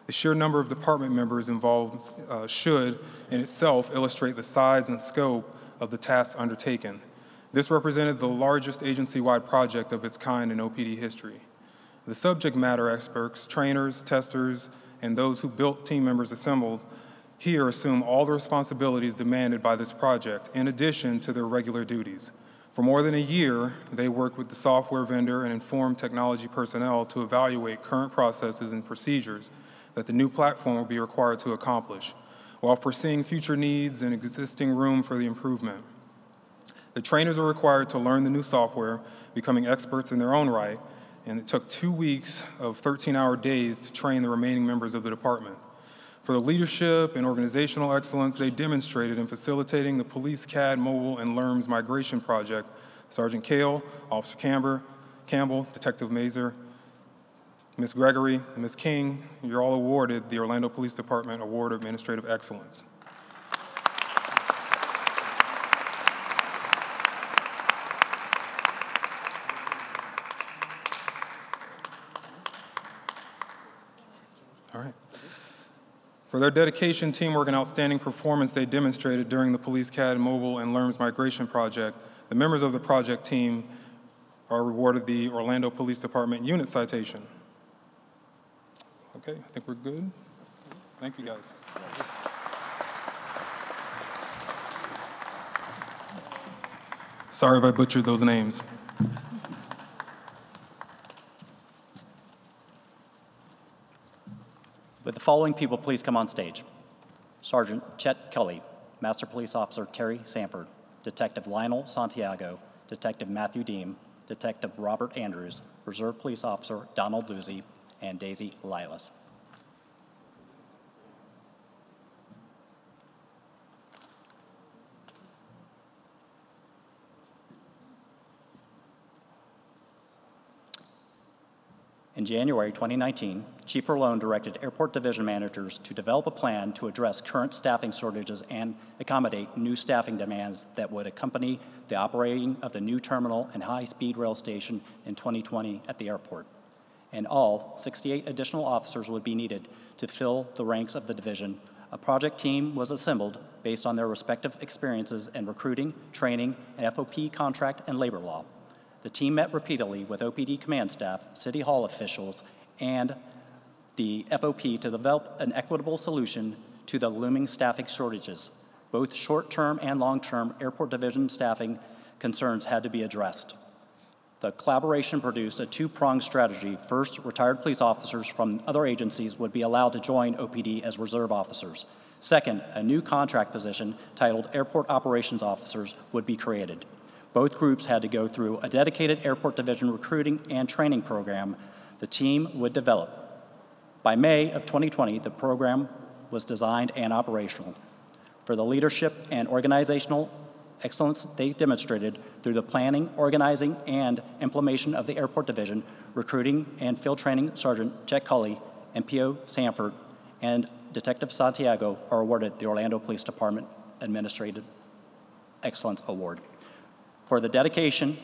The sheer number of department members involved should, in itself, illustrate the size and scope of the tasks undertaken. This represented the largest agency-wide project of its kind in OPD history. The subject matter experts, trainers, testers, and those who built team members assembled here assume all the responsibilities demanded by this project, in addition to their regular duties. For more than a year, they worked with the software vendor and informed technology personnel to evaluate current processes and procedures that the new platform will be required to accomplish, while foreseeing future needs and existing room for the improvement. The trainers are required to learn the new software, becoming experts in their own right, and it took 2 weeks of 13-hour days to train the remaining members of the department. For the leadership and organizational excellence they demonstrated in facilitating the Police CAD Mobile and LERMS migration project, Sergeant Kale, Officer Campbell, Detective Mazer, Ms. Gregory, and Ms. King, you're all awarded the Orlando Police Department Award of Administrative Excellence. All right. For their dedication, teamwork, and outstanding performance they demonstrated during the Police CAD Mobile and LERMS migration project, the members of the project team are rewarded the Orlando Police Department Unit Citation. Okay, I think we're good. Thank you, guys. Sorry if I butchered those names. Would the following people please come on stage? Sergeant Chet Kelly, Master Police Officer Terry Sanford, Detective Lionel Santiago, Detective Matthew Deem, Detective Robert Andrews, Reserve Police Officer Donald Luzzi, and Daisy Lilas. In January 2019, Chief Erlone directed airport division managers to develop a plan to address current staffing shortages and accommodate new staffing demands that would accompany the operating of the new terminal and high-speed rail station in 2020 at the airport. In all, 68 additional officers would be needed to fill the ranks of the division. A project team was assembled based on their respective experiences in recruiting, training, and FOP contract and labor law. The team met repeatedly with OPD command staff, City Hall officials, and the FOP to develop an equitable solution to the looming staffing shortages. Both short-term and long-term airport division staffing concerns had to be addressed. The collaboration produced a two-pronged strategy. First, retired police officers from other agencies would be allowed to join OPD as reserve officers. Second, a new contract position titled Airport Operations Officers would be created. Both groups had to go through a dedicated airport division recruiting and training program the team would develop. By May of 2020, the program was designed and operational. For the leadership and organizational excellence they demonstrated through the planning, organizing, and implementation of the airport division, recruiting and field training, Sergeant Chet Cully, MPO Sanford, and Detective Santiago are awarded the Orlando Police Department Administrative Excellence Award. For the dedication,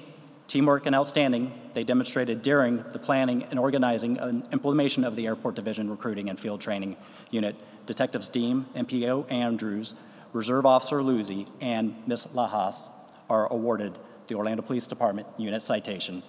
teamwork, and outstanding they demonstrated during the planning and organizing and implementation of the Airport Division Recruiting and Field Training Unit, Detectives Deem, MPO Andrews, Reserve Officer Luzzi, and Ms. Lajas are awarded the Orlando Police Department Unit Citation.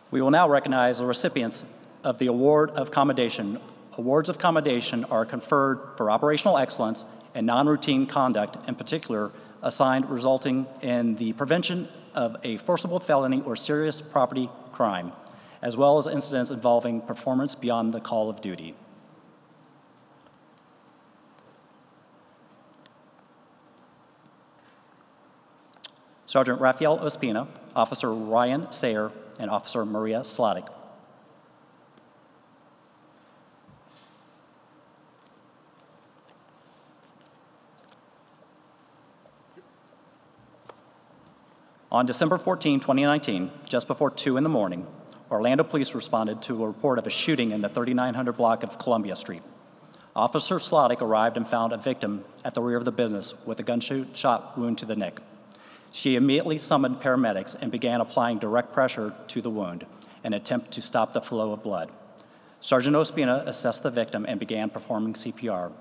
We will now recognize the recipients of the Award of Commendation Awards of commendation are conferred for operational excellence and non-routine conduct, in particular, assigned resulting in the prevention of a forcible felony or serious property crime, as well as incidents involving performance beyond the call of duty. Sergeant Raphael Ospina, Officer Ryan Sayer, and Officer Maria Slatic. On December 14, 2019, just before 2 in the morning, Orlando police responded to a report of a shooting in the 3900 block of Columbia Street. Officer Slatic arrived and found a victim at the rear of the business with a gunshot wound to the neck. She immediately summoned paramedics and began applying direct pressure to the wound in an attempt to stop the flow of blood. Sergeant Ospina assessed the victim and began performing CPR.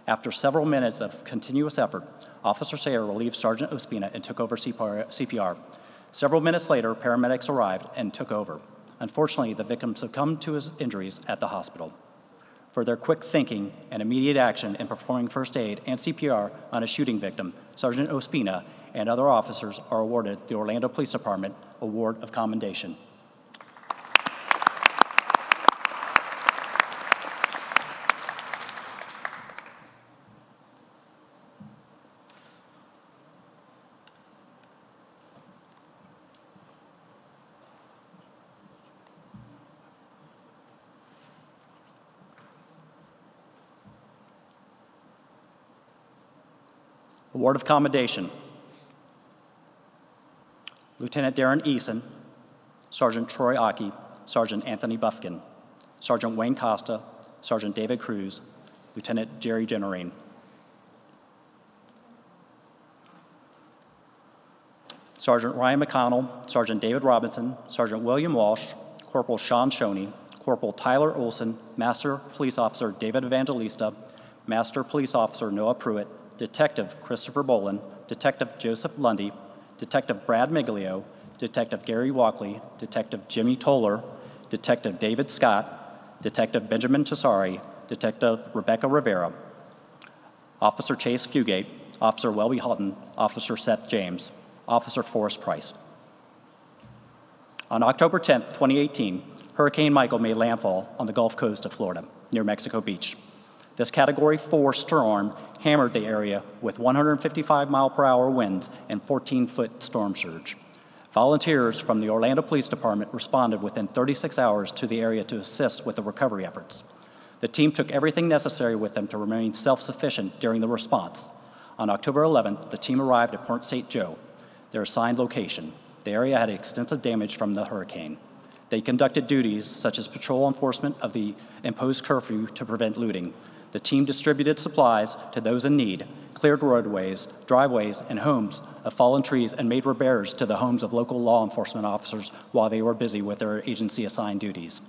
After several minutes of continuous effort, Officer Sayer relieved Sergeant Ospina and took over CPR. Several minutes later, paramedics arrived and took over. Unfortunately, the victim succumbed to his injuries at the hospital. For their quick thinking and immediate action in performing first aid and CPR on a shooting victim, Sergeant Ospina and other officers are awarded the Orlando Police Department Award of Commendation. Award of Commendation. Lieutenant Darren Eason, Sergeant Troy Aki, Sergeant Anthony Buffkin, Sergeant Wayne Costa, Sergeant David Cruz, Lieutenant Jerry Generine. Sergeant Ryan McConnell, Sergeant David Robinson, Sergeant William Walsh, Corporal Sean Shoney, Corporal Tyler Olson, Master Police Officer David Evangelista, Master Police Officer Noah Pruitt, Detective Christopher Bolin, Detective Joseph Lundy, Detective Brad Miglio, Detective Gary Walkley, Detective Jimmy Toller, Detective David Scott, Detective Benjamin Cesari, Detective Rebecca Rivera, Officer Chase Fugate, Officer Welby Houghton, Officer Seth James, Officer Forrest Price. On October 10, 2018, Hurricane Michael made landfall on the Gulf Coast of Florida, near Mexico Beach. This Category 4 storm hammered the area with 155-mile-per-hour winds and 14-foot storm surge. Volunteers from the Orlando Police Department responded within 36 hours to the area to assist with the recovery efforts. The team took everything necessary with them to remain self-sufficient during the response. On October 11th, the team arrived at Port St. Joe, their assigned location. The area had extensive damage from the hurricane. They conducted duties such as patrol enforcement of the imposed curfew to prevent looting. The team distributed supplies to those in need, cleared roadways, driveways, and homes of fallen trees, and made repairs to the homes of local law enforcement officers while they were busy with their agency-assigned duties.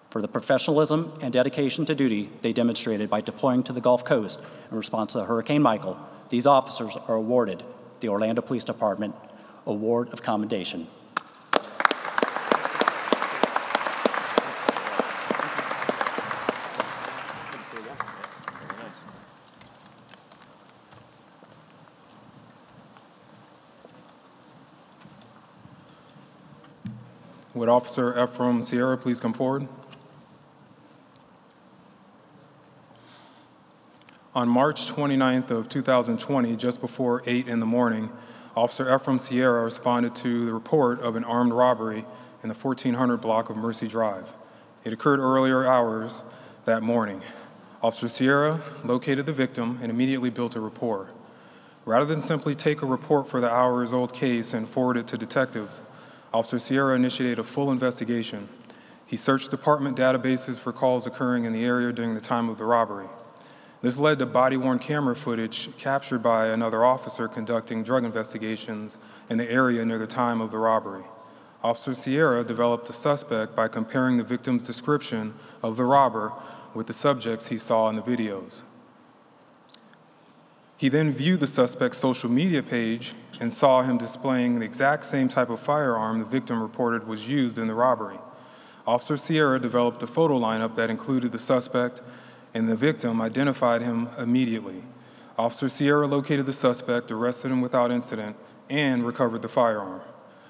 For the professionalism and dedication to duty they demonstrated by deploying to the Gulf Coast in response to Hurricane Michael, these officers are awarded the Orlando Police Department Award of Commendation. Would Officer Ephraim Sierra please come forward? On March 29th of 2020, just before 8 in the morning, Officer Ephraim Sierra responded to the report of an armed robbery in the 1400 block of Mercy Drive. It occurred earlier hours that morning. Officer Sierra located the victim and immediately built a rapport. Rather than simply take a report for the hours-old case and forward it to detectives, Officer Sierra initiated a full investigation. He searched department databases for calls occurring in the area during the time of the robbery. This led to body-worn camera footage captured by another officer conducting drug investigations in the area near the time of the robbery. Officer Sierra developed a suspect by comparing the victim's description of the robber with the subjects he saw in the videos. He then viewed the suspect's social media page and saw him displaying the exact same type of firearm the victim reported was used in the robbery. Officer Sierra developed a photo lineup that included the suspect, and the victim identified him immediately. Officer Sierra located the suspect, arrested him without incident, and recovered the firearm.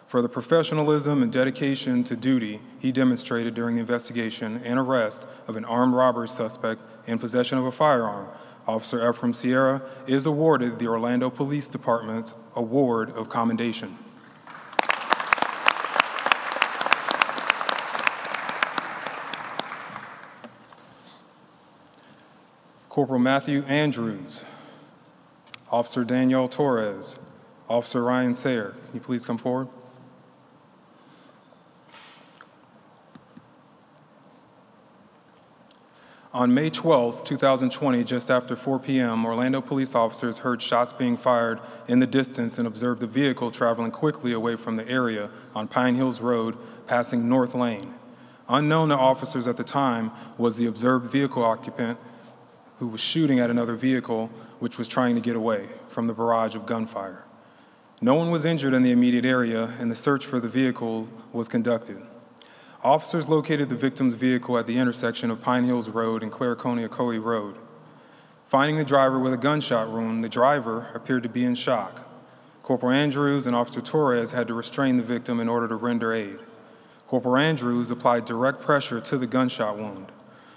For the professionalism and dedication to duty he demonstrated during the investigation and arrest of an armed robbery suspect in possession of a firearm, Officer Ephraim Sierra is awarded the Orlando Police Department's Award of Commendation. Corporal Matthew Andrews, Officer Danielle Torres, Officer Ryan Sayer. Can you please come forward? On May 12, 2020, just after 4 p.m., Orlando police officers heard shots being fired in the distance and observed a vehicle traveling quickly away from the area on Pine Hills Road, passing North Lane. Unknown to officers at the time was the observed vehicle occupant who was shooting at another vehicle which was trying to get away from the barrage of gunfire. No one was injured in the immediate area, and the search for the vehicle was conducted. Officers located the victim's vehicle at the intersection of Pine Hills Road and Clariconia-Coe Road. Finding the driver with a gunshot wound, the driver appeared to be in shock. Corporal Andrews and Officer Torres had to restrain the victim in order to render aid. Corporal Andrews applied direct pressure to the gunshot wound.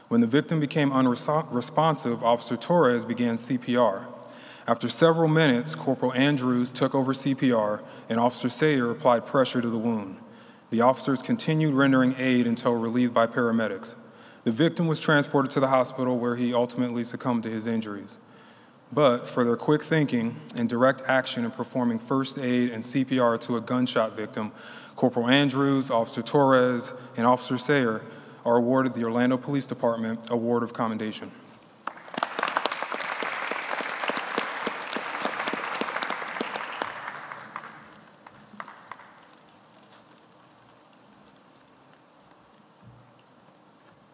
When the victim became unresponsive, Officer Torres began CPR. After several minutes, Corporal Andrews took over CPR, and Officer Sayer applied pressure to the wound. The officers continued rendering aid until relieved by paramedics. The victim was transported to the hospital where he ultimately succumbed to his injuries. But for their quick thinking and direct action in performing first aid and CPR to a gunshot victim, Corporal Andrews, Officer Torres, and Officer Sayer are awarded the Orlando Police Department Award of Commendation.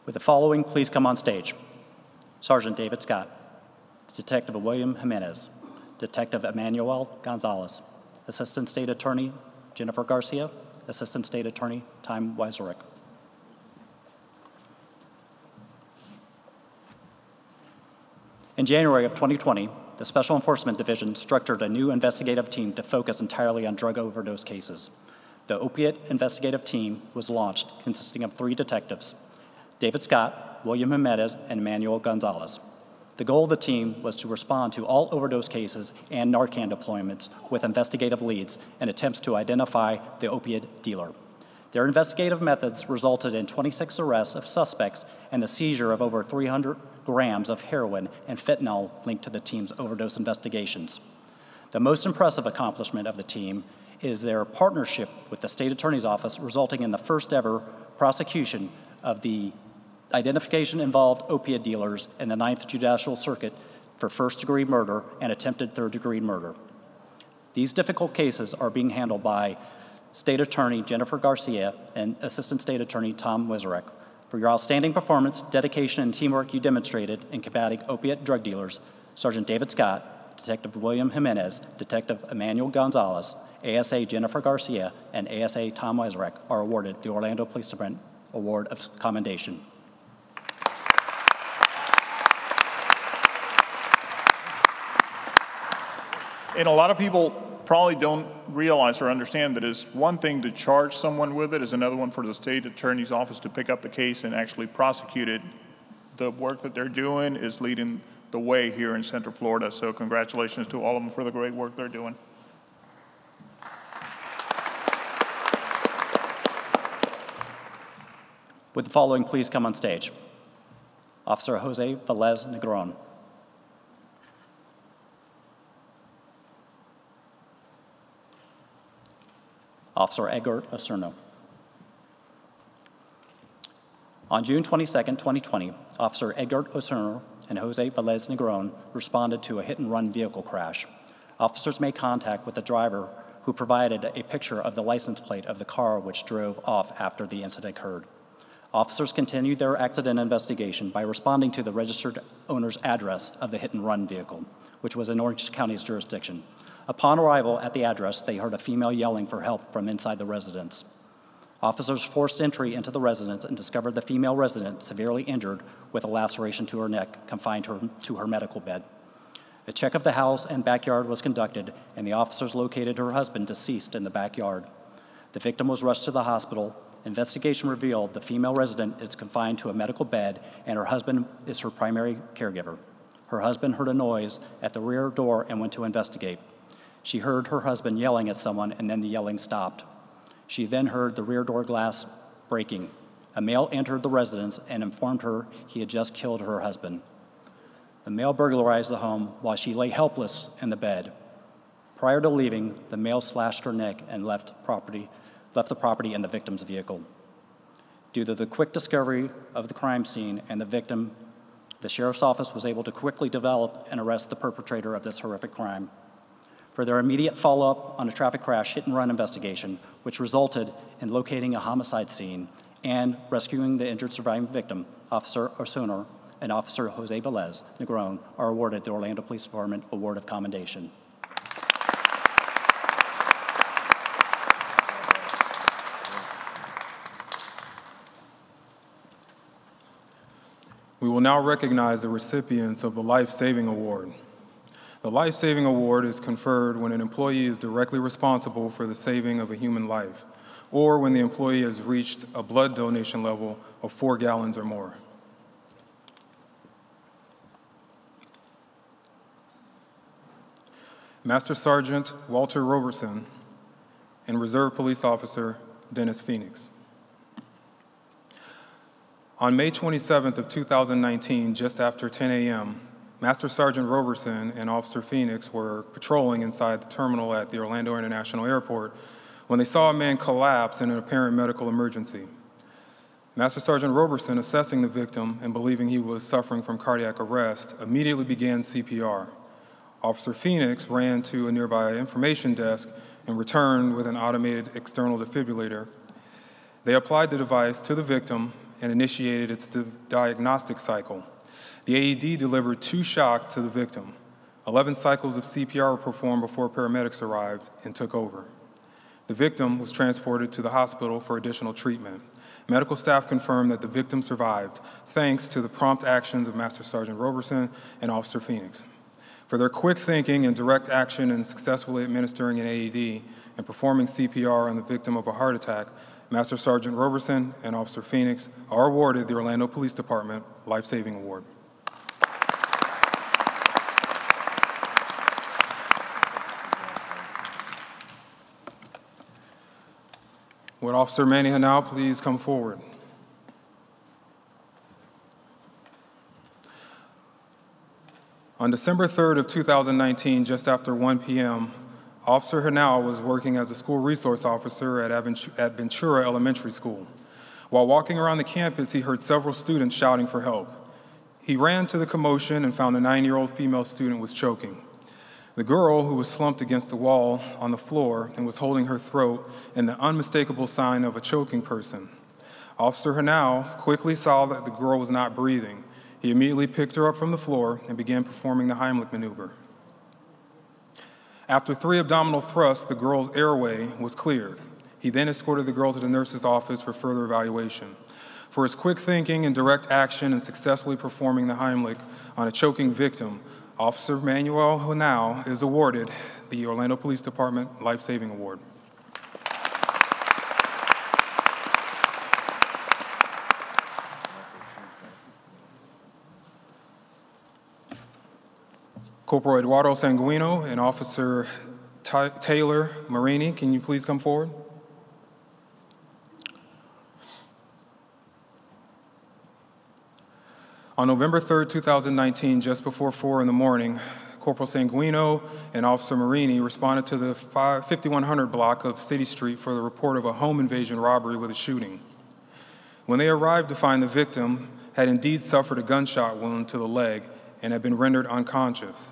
With the following, please come on stage. Sergeant David Scott, Detective William Jimenez, Detective Emmanuel Gonzalez, Assistant State Attorney Jennifer Garcia, Assistant State Attorney Tom Weiserick. In January of 2020, the Special Enforcement Division structured a new investigative team to focus entirely on drug overdose cases. The Opiate Investigative Team was launched, consisting of 3 detectives, David Scott, William Jimenez, and Emmanuel Gonzalez. The goal of the team was to respond to all overdose cases and Narcan deployments with investigative leads and attempts to identify the opiate dealer. Their investigative methods resulted in 26 arrests of suspects and the seizure of over 300 grams of heroin and fentanyl linked to the team's overdose investigations. The most impressive accomplishment of the team is their partnership with the State Attorney's Office, resulting in the first ever prosecution of the identification-involved opiate dealers in the 9th Judicial Circuit for first-degree murder and attempted third-degree murder. These difficult cases are being handled by State Attorney Jennifer Garcia and Assistant State Attorney Tom Weiserick. For your outstanding performance, dedication, and teamwork you demonstrated in combating opiate drug dealers, Sergeant David Scott, Detective William Jimenez, Detective Emmanuel Gonzalez, ASA Jennifer Garcia, and ASA Tom Weiserick are awarded the Orlando Police Department Award of Commendation. And a lot of people probably don't realize or understand that it's one thing to charge someone with it, is another one for the State Attorney's Office to pick up the case and actually prosecute it. The work that they're doing is leading the way here in Central Florida, so congratulations to all of them for the great work they're doing. With the following, please come on stage. Officer Jose Velez Negron. Officer Edgar Osorno. On June 22, 2020, Officer Edgar Osorno and Jose Velez Negron responded to a hit-and-run vehicle crash. Officers made contact with the driver, who provided a picture of the license plate of the car which drove off after the incident occurred. Officers continued their accident investigation by responding to the registered owner's address of the hit-and-run vehicle, which was in Orange County's jurisdiction. Upon arrival at the address, they heard a female yelling for help from inside the residence. Officers forced entry into the residence and discovered the female resident severely injured with a laceration to her neck, confined to her medical bed. A check of the house and backyard was conducted, and the officers located her husband deceased in the backyard. The victim was rushed to the hospital. Investigation revealed the female resident is confined to a medical bed, and her husband is her primary caregiver. Her husband heard a noise at the rear door and went to investigate. She heard her husband yelling at someone, and then the yelling stopped. She then heard the rear door glass breaking. A male entered the residence and informed her he had just killed her husband. The male burglarized the home while she lay helpless in the bed. Prior to leaving, the male slashed her neck and left the property in the victim's vehicle. Due to the quick discovery of the crime scene and the victim, the sheriff's office was able to quickly develop and arrest the perpetrator of this horrific crime. For their immediate follow-up on a traffic crash hit-and-run investigation, which resulted in locating a homicide scene and rescuing the injured surviving victim, Officer Osuna and Officer Jose Velez Negron are awarded the Orlando Police Department Award of Commendation. We will now recognize the recipients of the Life Saving Award. The Life Saving Award is conferred when an employee is directly responsible for the saving of a human life, or when the employee has reached a blood donation level of 4 gallons or more. Master Sergeant Walter Robertson and Reserve Police Officer Dennis Phoenix. On May 27th of 2019, just after 10 a.m., Master Sergeant Robertson and Officer Phoenix were patrolling inside the terminal at the Orlando International Airport when they saw a man collapse in an apparent medical emergency. Master Sergeant Robertson, assessing the victim and believing he was suffering from cardiac arrest, immediately began CPR. Officer Phoenix ran to a nearby information desk and returned with an automated external defibrillator. They applied the device to the victim and initiated its diagnostic cycle. The AED delivered 2 shocks to the victim. 11 cycles of CPR were performed before paramedics arrived and took over. The victim was transported to the hospital for additional treatment. Medical staff confirmed that the victim survived, thanks to the prompt actions of Master Sergeant Robertson and Officer Phoenix. For their quick thinking and direct action in successfully administering an AED and performing CPR on the victim of a heart attack, Master Sergeant Robertson and Officer Phoenix are awarded the Orlando Police Department Life Saving Award. Would Officer Manny Hanau please come forward? On December 3rd of 2019, just after 1 p.m., Officer Hanau was working as a school resource officer at Ventura Elementary School. While walking around the campus, he heard several students shouting for help. He ran to the commotion and found a 9-year-old female student was choking. The girl, who was slumped against the wall on the floor and was holding her throat in the unmistakable sign of a choking person. Officer Hanau quickly saw that the girl was not breathing. He immediately picked her up from the floor and began performing the Heimlich maneuver. After 3 abdominal thrusts, the girl's airway was cleared. He then escorted the girl to the nurse's office for further evaluation. For his quick thinking and direct action in successfully performing the Heimlich on a choking victim, Officer Manuel Hanau is awarded the Orlando Police Department Life Saving Award. Corporal Eduardo Sanguino and Officer Taylor Marini, can you please come forward? On November 3rd, 2019, just before 4 in the morning, Corporal Sanguino and Officer Marini responded to the 5100 block of City Street for the report of a home invasion robbery with a shooting. When they arrived to find the victim had indeed suffered a gunshot wound to the leg and had been rendered unconscious.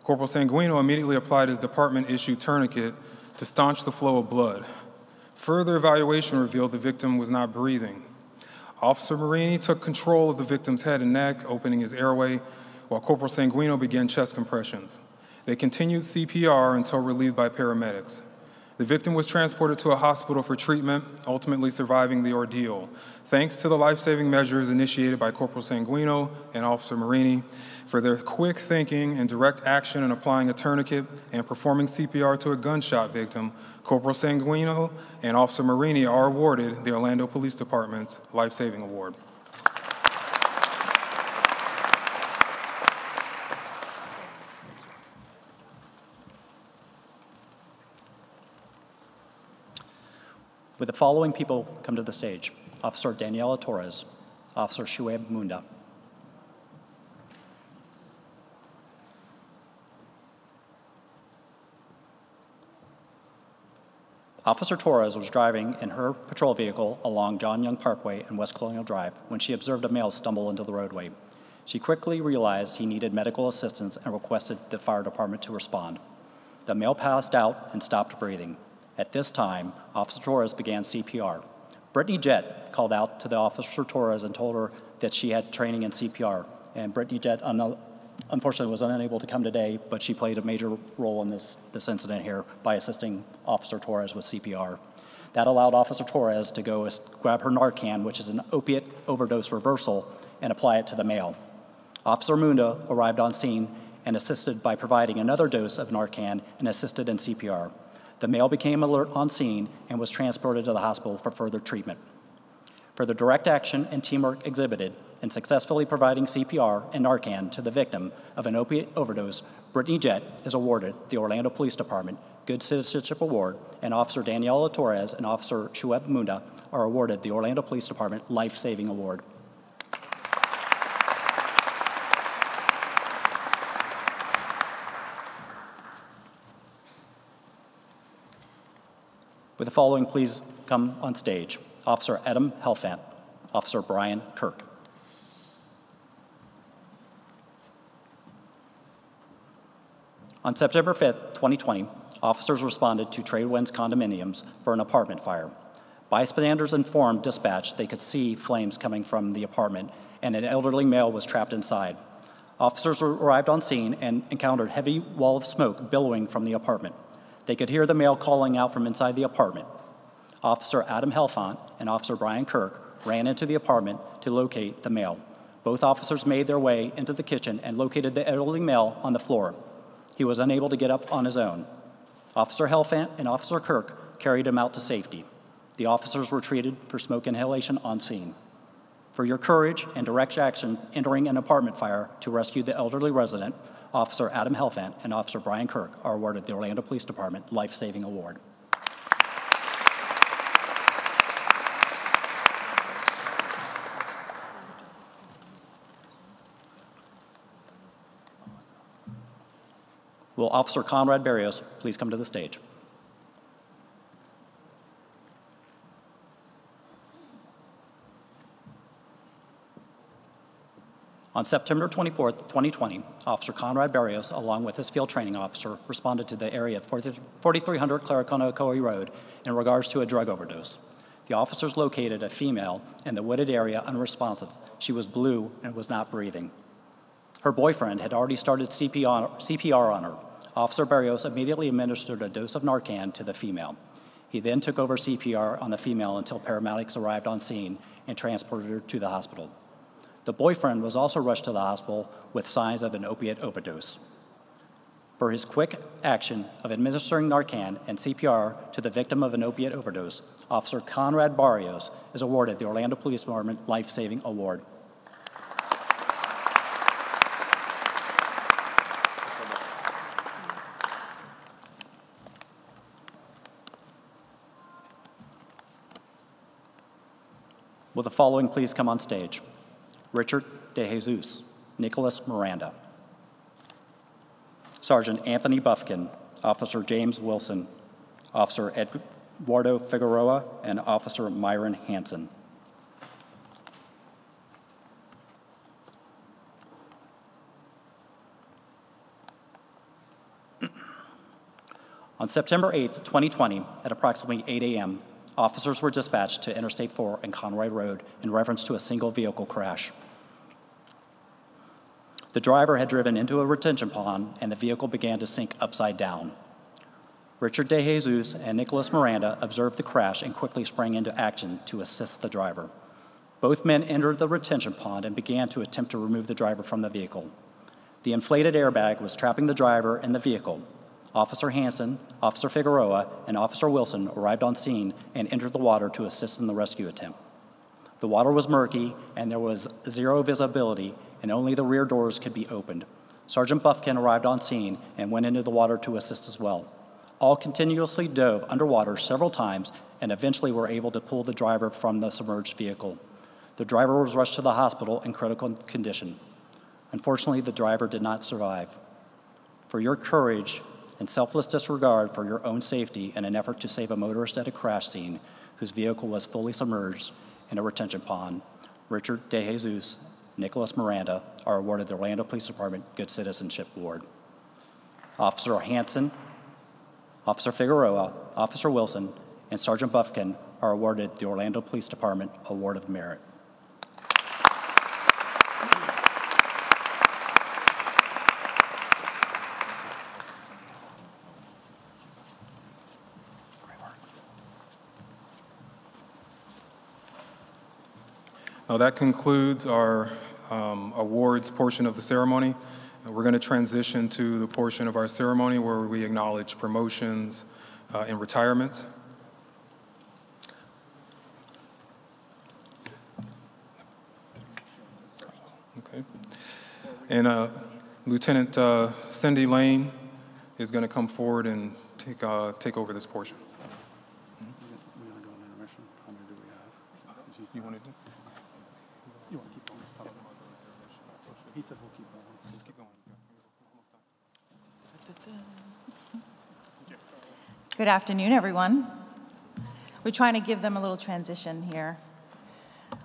Corporal Sanguino immediately applied his department-issued tourniquet to staunch the flow of blood. Further evaluation revealed the victim was not breathing. Officer Marini took control of the victim's head and neck, opening his airway, while Corporal Sanguino began chest compressions. They continued CPR until relieved by paramedics. The victim was transported to a hospital for treatment, ultimately surviving the ordeal. Thanks to the life-saving measures initiated by Corporal Sanguino and Officer Marini for their quick thinking and direct action in applying a tourniquet and performing CPR to a gunshot victim, Corporal Sanguino and Officer Marini are awarded the Orlando Police Department's Life-Saving Award. With the following people come to the stage: Officer Daniela Torres, Officer Shuaib Munda. Officer Torres was driving in her patrol vehicle along John Young Parkway and West Colonial Drive when she observed a male stumble into the roadway. She quickly realized he needed medical assistance and requested the fire department to respond. The male passed out and stopped breathing. At this time, Officer Torres began CPR. Brittany Jett called out to the Officer Torres and told her that she had training in CPR. And Brittany Jett, unfortunately, was unable to come today, but she played a major role in this incident here by assisting Officer Torres with CPR. That allowed Officer Torres to go grab her Narcan, which is an opiate overdose reversal, and apply it to the male. Officer Munda arrived on scene and assisted by providing another dose of Narcan and assisted in CPR. The male became alert on scene and was transported to the hospital for further treatment. For the direct action and teamwork exhibited in successfully providing CPR and Narcan to the victim of an opiate overdose, Brittany Jett is awarded the Orlando Police Department Good Citizenship Award, and Officer Daniela Torres and Officer Shuaib Munda are awarded the Orlando Police Department Life Saving Award. With the following, please come on stage: Officer Adam Helfant, Officer Brian Kirk. On September 5th, 2020, officers responded to Tradewinds condominiums for an apartment fire. Bystanders informed dispatch they could see flames coming from the apartment and an elderly male was trapped inside. Officers arrived on scene and encountered a heavy wall of smoke billowing from the apartment. They could hear the male calling out from inside the apartment. Officer Adam Helfant and Officer Brian Kirk ran into the apartment to locate the male. Both officers made their way into the kitchen and located the elderly male on the floor. He was unable to get up on his own. Officer Helfant and Officer Kirk carried him out to safety. The officers were treated for smoke inhalation on scene. For your courage and direct action entering an apartment fire to rescue the elderly resident, Officer Adam Helfant and Officer Brian Kirk are awarded the Orlando Police Department Life Saving Award. Will Officer Conrad Barrios please come to the stage? On September 24th, 2020, Officer Conrad Barrios, along with his field training officer, responded to the area of 4300 Claricona Road in regards to a drug overdose. The officers located a female in the wooded area unresponsive. She was blue and was not breathing. Her boyfriend had already started CPR on her. Officer Barrios immediately administered a dose of Narcan to the female. He then took over CPR on the female until paramedics arrived on scene and transported her to the hospital. The boyfriend was also rushed to the hospital with signs of an opiate overdose. For his quick action of administering Narcan and CPR to the victim of an opiate overdose, Officer Conrad Barrios is awarded the Orlando Police Department Life Saving Award. Will the following please come on stage? Richard De Jesus, Nicholas Miranda. Sergeant Anthony Buffkin, Officer James Wilson, Officer Eduardo Figueroa, and Officer Myron Hansen. On September 8th, 2020, at approximately 8 a.m., officers were dispatched to Interstate 4 and Conroy Road in reference to a single vehicle crash. The driver had driven into a retention pond and the vehicle began to sink upside down. Richard DeJesus and Nicholas Miranda observed the crash and quickly sprang into action to assist the driver. Both men entered the retention pond and began to attempt to remove the driver from the vehicle. The inflated airbag was trapping the driver in the vehicle. Officer Hansen, Officer Figueroa, and Officer Wilson arrived on scene and entered the water to assist in the rescue attempt. The water was murky and there was zero visibility and only the rear doors could be opened. Sergeant Buffkin arrived on scene and went into the water to assist as well. All continuously dove underwater several times and eventually were able to pull the driver from the submerged vehicle. The driver was rushed to the hospital in critical condition. Unfortunately, the driver did not survive. For your courage and selfless disregard for your own safety in an effort to save a motorist at a crash scene whose vehicle was fully submerged in a retention pond, Richard DeJesus, Nicholas Miranda are awarded the Orlando Police Department Good Citizenship Award. Officer Hansen, Officer Figueroa, Officer Wilson, and Sergeant Buffkin are awarded the Orlando Police Department Award of Merit. Now that concludes our awards portion of the ceremony. We're going to transition to the portion of our ceremony where we acknowledge promotions and retirements. Okay. And Lieutenant Cindy Lane is going to come forward and take over this portion. You want to do? You want to keep going? He said we'll keep going. Just keep going. Good afternoon, everyone. We're trying to give them a little transition here.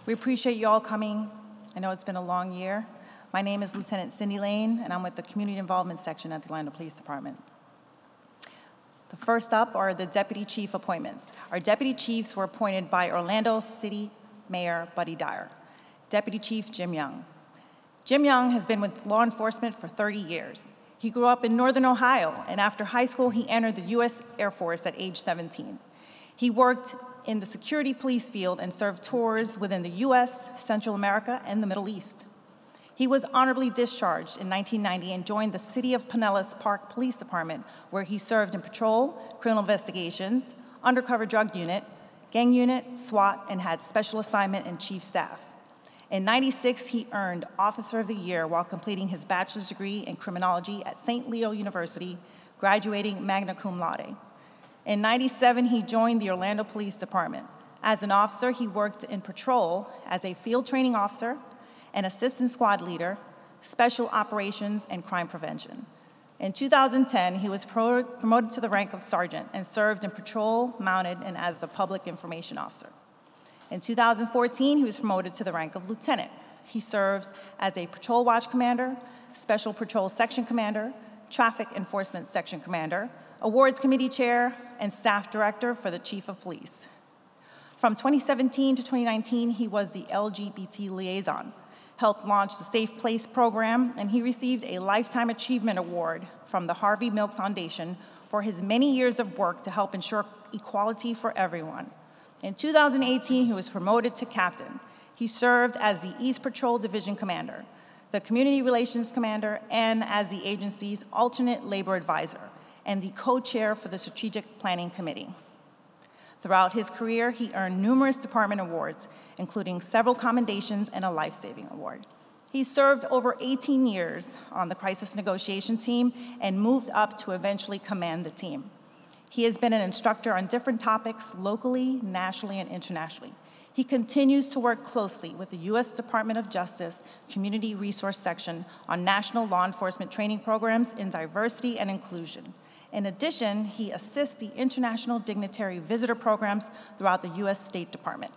We appreciate you all coming. I know it's been a long year. My name is Lieutenant Cindy Lane, and I'm with the Community Involvement Section at the Orlando Police Department. The first up are the deputy chief appointments. Our deputy chiefs were appointed by Orlando City Mayor Buddy Dyer. Deputy Chief Jim Young. Jim Young has been with law enforcement for 30 years. He grew up in Northern Ohio, and after high school, he entered the U.S. Air Force at age 17. He worked in the security police field and served tours within the U.S., Central America, and the Middle East. He was honorably discharged in 1990 and joined the City of Pinellas Park Police Department, where he served in patrol, criminal investigations, undercover drug unit, gang unit, SWAT, and had special assignment and chief staff. In '96, he earned Officer of the Year while completing his bachelor's degree in criminology at St. Leo University, graduating magna cum laude. In '97, he joined the Orlando Police Department. As an officer, he worked in patrol as a field training officer, an assistant squad leader, special operations, and crime prevention. In 2010, he was promoted to the rank of sergeant and served in patrol, mounted, and as the public information officer. In 2014, he was promoted to the rank of lieutenant. He served as a patrol watch commander, special patrol section commander, traffic enforcement section commander, awards committee chair, and staff director for the chief of police. From 2017 to 2019, he was the LGBT liaison, helped launch the Safe Place program, and he received a Lifetime Achievement Award from the Harvey Milk Foundation for his many years of work to help ensure equality for everyone. In 2018, he was promoted to captain. He served as the East Patrol Division Commander, the Community Relations Commander, and as the agency's alternate labor advisor, and the co-chair for the Strategic Planning Committee. Throughout his career, he earned numerous department awards, including several commendations and a life-saving award. He served over 18 years on the crisis negotiation team and moved up to eventually command the team. He has been an instructor on different topics locally, nationally, and internationally. He continues to work closely with the U.S. Department of Justice Community Resource Section on national law enforcement training programs in diversity and inclusion. In addition, he assists the international dignitary visitor programs throughout the U.S. State Department.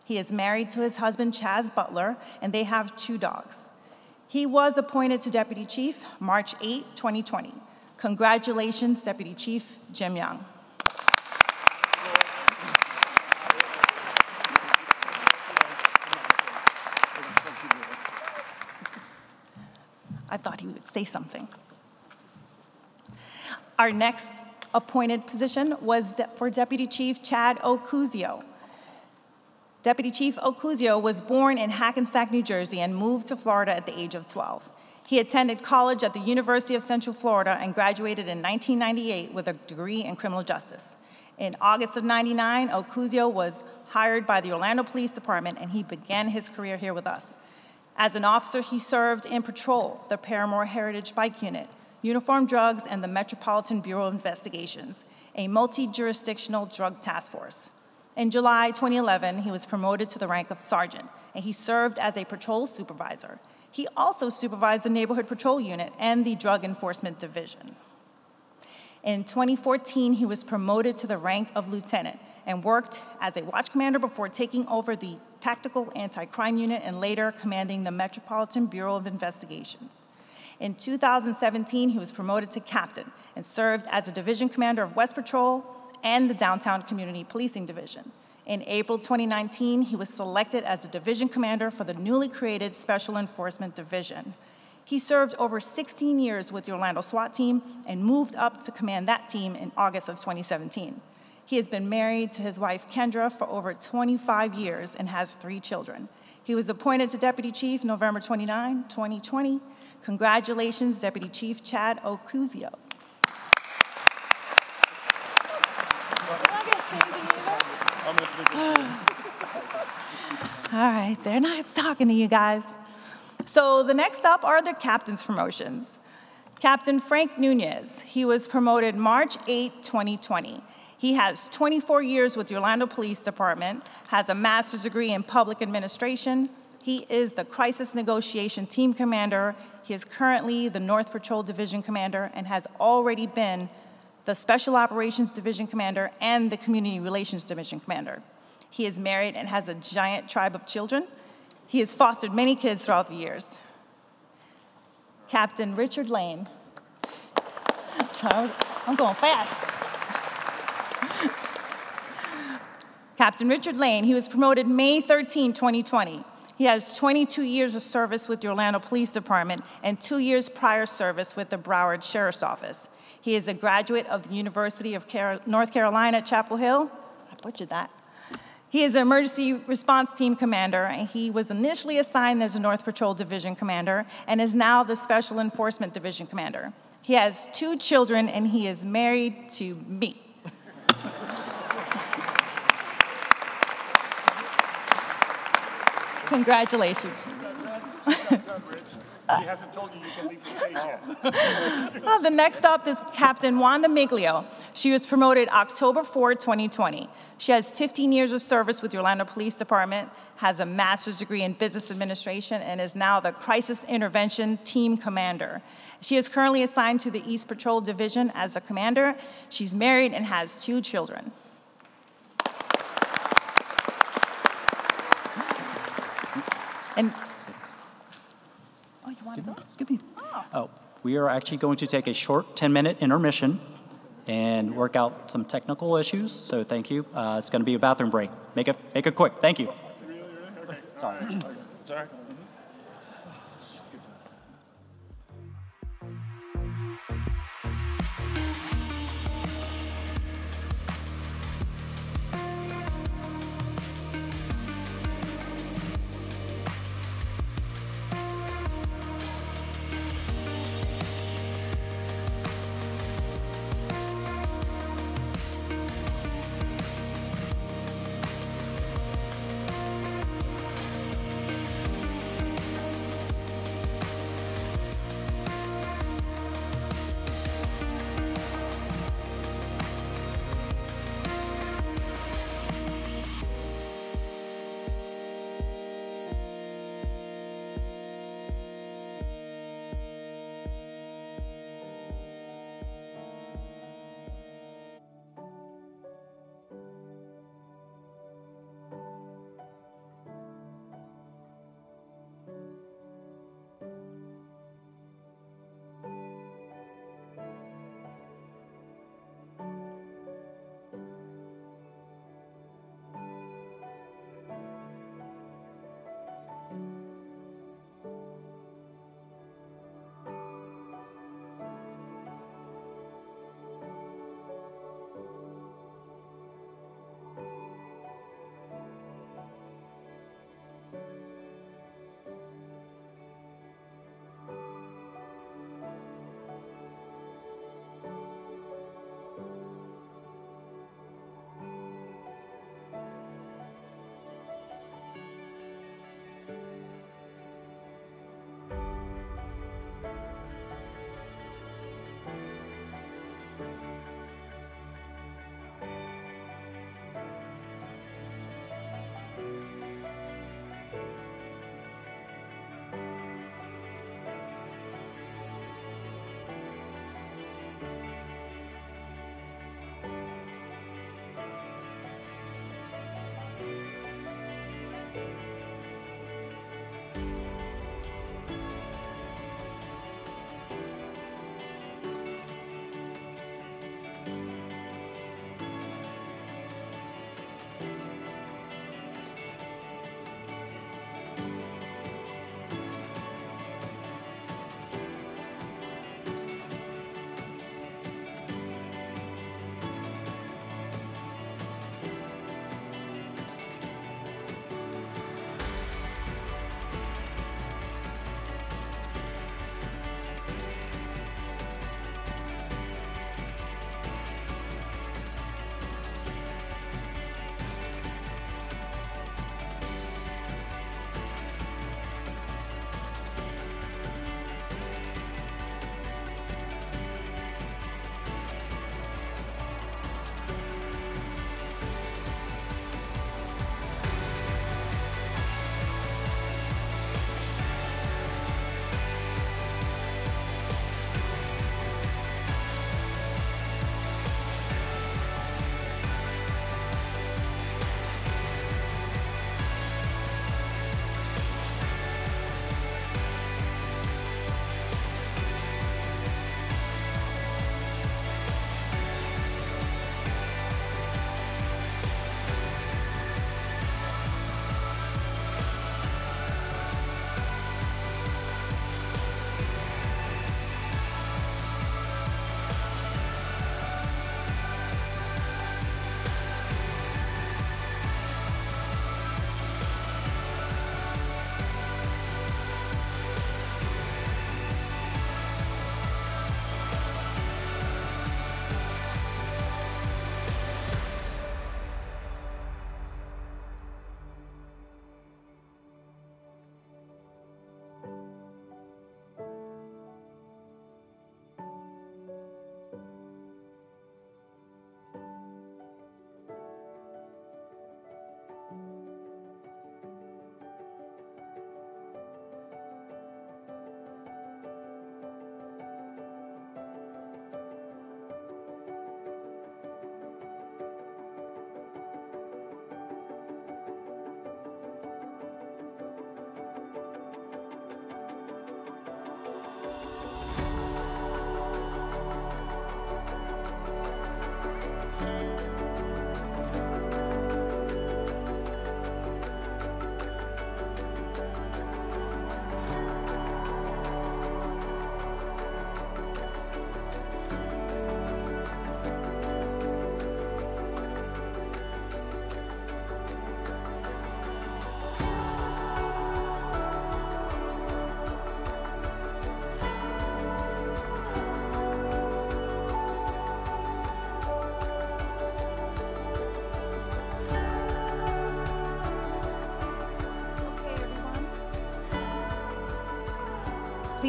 He is married to his husband, Chaz Butler, and they have 2 dogs. He was appointed to Deputy Chief March 8, 2020. Congratulations, Deputy Chief Jim Young. I thought he would say something. Our next appointed position was for Deputy Chief Chad Ocuzio. Deputy Chief Ocuzio was born in Hackensack, New Jersey, and moved to Florida at the age of 12. He attended college at the University of Central Florida and graduated in 1998 with a degree in criminal justice. In August of '99, Ocuzio was hired by the Orlando Police Department, and he began his career here with us. As an officer, he served in patrol, the Paramore Heritage Bike Unit, Uniform Drugs, and the Metropolitan Bureau of Investigations, a multi-jurisdictional drug task force. In July 2011, he was promoted to the rank of sergeant, and he served as a patrol supervisor. He also supervised the Neighborhood Patrol Unit and the Drug Enforcement Division. In 2014, he was promoted to the rank of lieutenant and worked as a watch commander before taking over the Tactical Anti-Crime Unit and later commanding the Metropolitan Bureau of Investigations. In 2017, he was promoted to captain and served as a division commander of West Patrol and the Downtown Community Policing Division. In April 2019, he was selected as a division commander for the newly created Special Enforcement Division. He served over 16 years with the Orlando SWAT team and moved up to command that team in August of 2017. He has been married to his wife, Kendra, for over 25 years and has 3 children. He was appointed to Deputy Chief November 29, 2020. Congratulations, Deputy Chief Chad Ocuzio. All right, they're not talking to you guys. So the next up are the captain's promotions. Captain Frank Nunez, he was promoted March 8, 2020. He has 24 years with the Orlando Police Department, has a master's degree in public administration. He is the Crisis Negotiation Team Commander. He is currently the North Patrol Division Commander and has already been the Special Operations Division Commander and the Community Relations Division Commander. He is married and has a giant tribe of children. He has fostered many kids throughout the years. Captain Richard Lane. Sorry, I'm going fast. Captain Richard Lane, he was promoted May 13, 2020. He has 22 years of service with the Orlando Police Department and 2 years prior service with the Broward Sheriff's Office. He is a graduate of the University of North Carolina at Chapel Hill. I butchered that. He is an emergency response team commander, and he was initially assigned as a North Patrol Division commander and is now the Special Enforcement Division commander. He has 2 children, and he is married to me. Congratulations. He hasn't told you can leave the stage yet. The next up is Captain Wanda Miglio. She was promoted October 4, 2020. She has 15 years of service with the Orlando Police Department, has a master's degree in business administration, and is now the Crisis Intervention Team Commander. She is currently assigned to the East Patrol Division as the commander. She's married and has 2 children. And you want to go? Skip me. Oh, we are actually going to take a short 10-minute intermission and work out some technical issues. So thank you. It's going to be a bathroom break. Make it quick. Thank you. Really? Okay. Sorry. It's all right.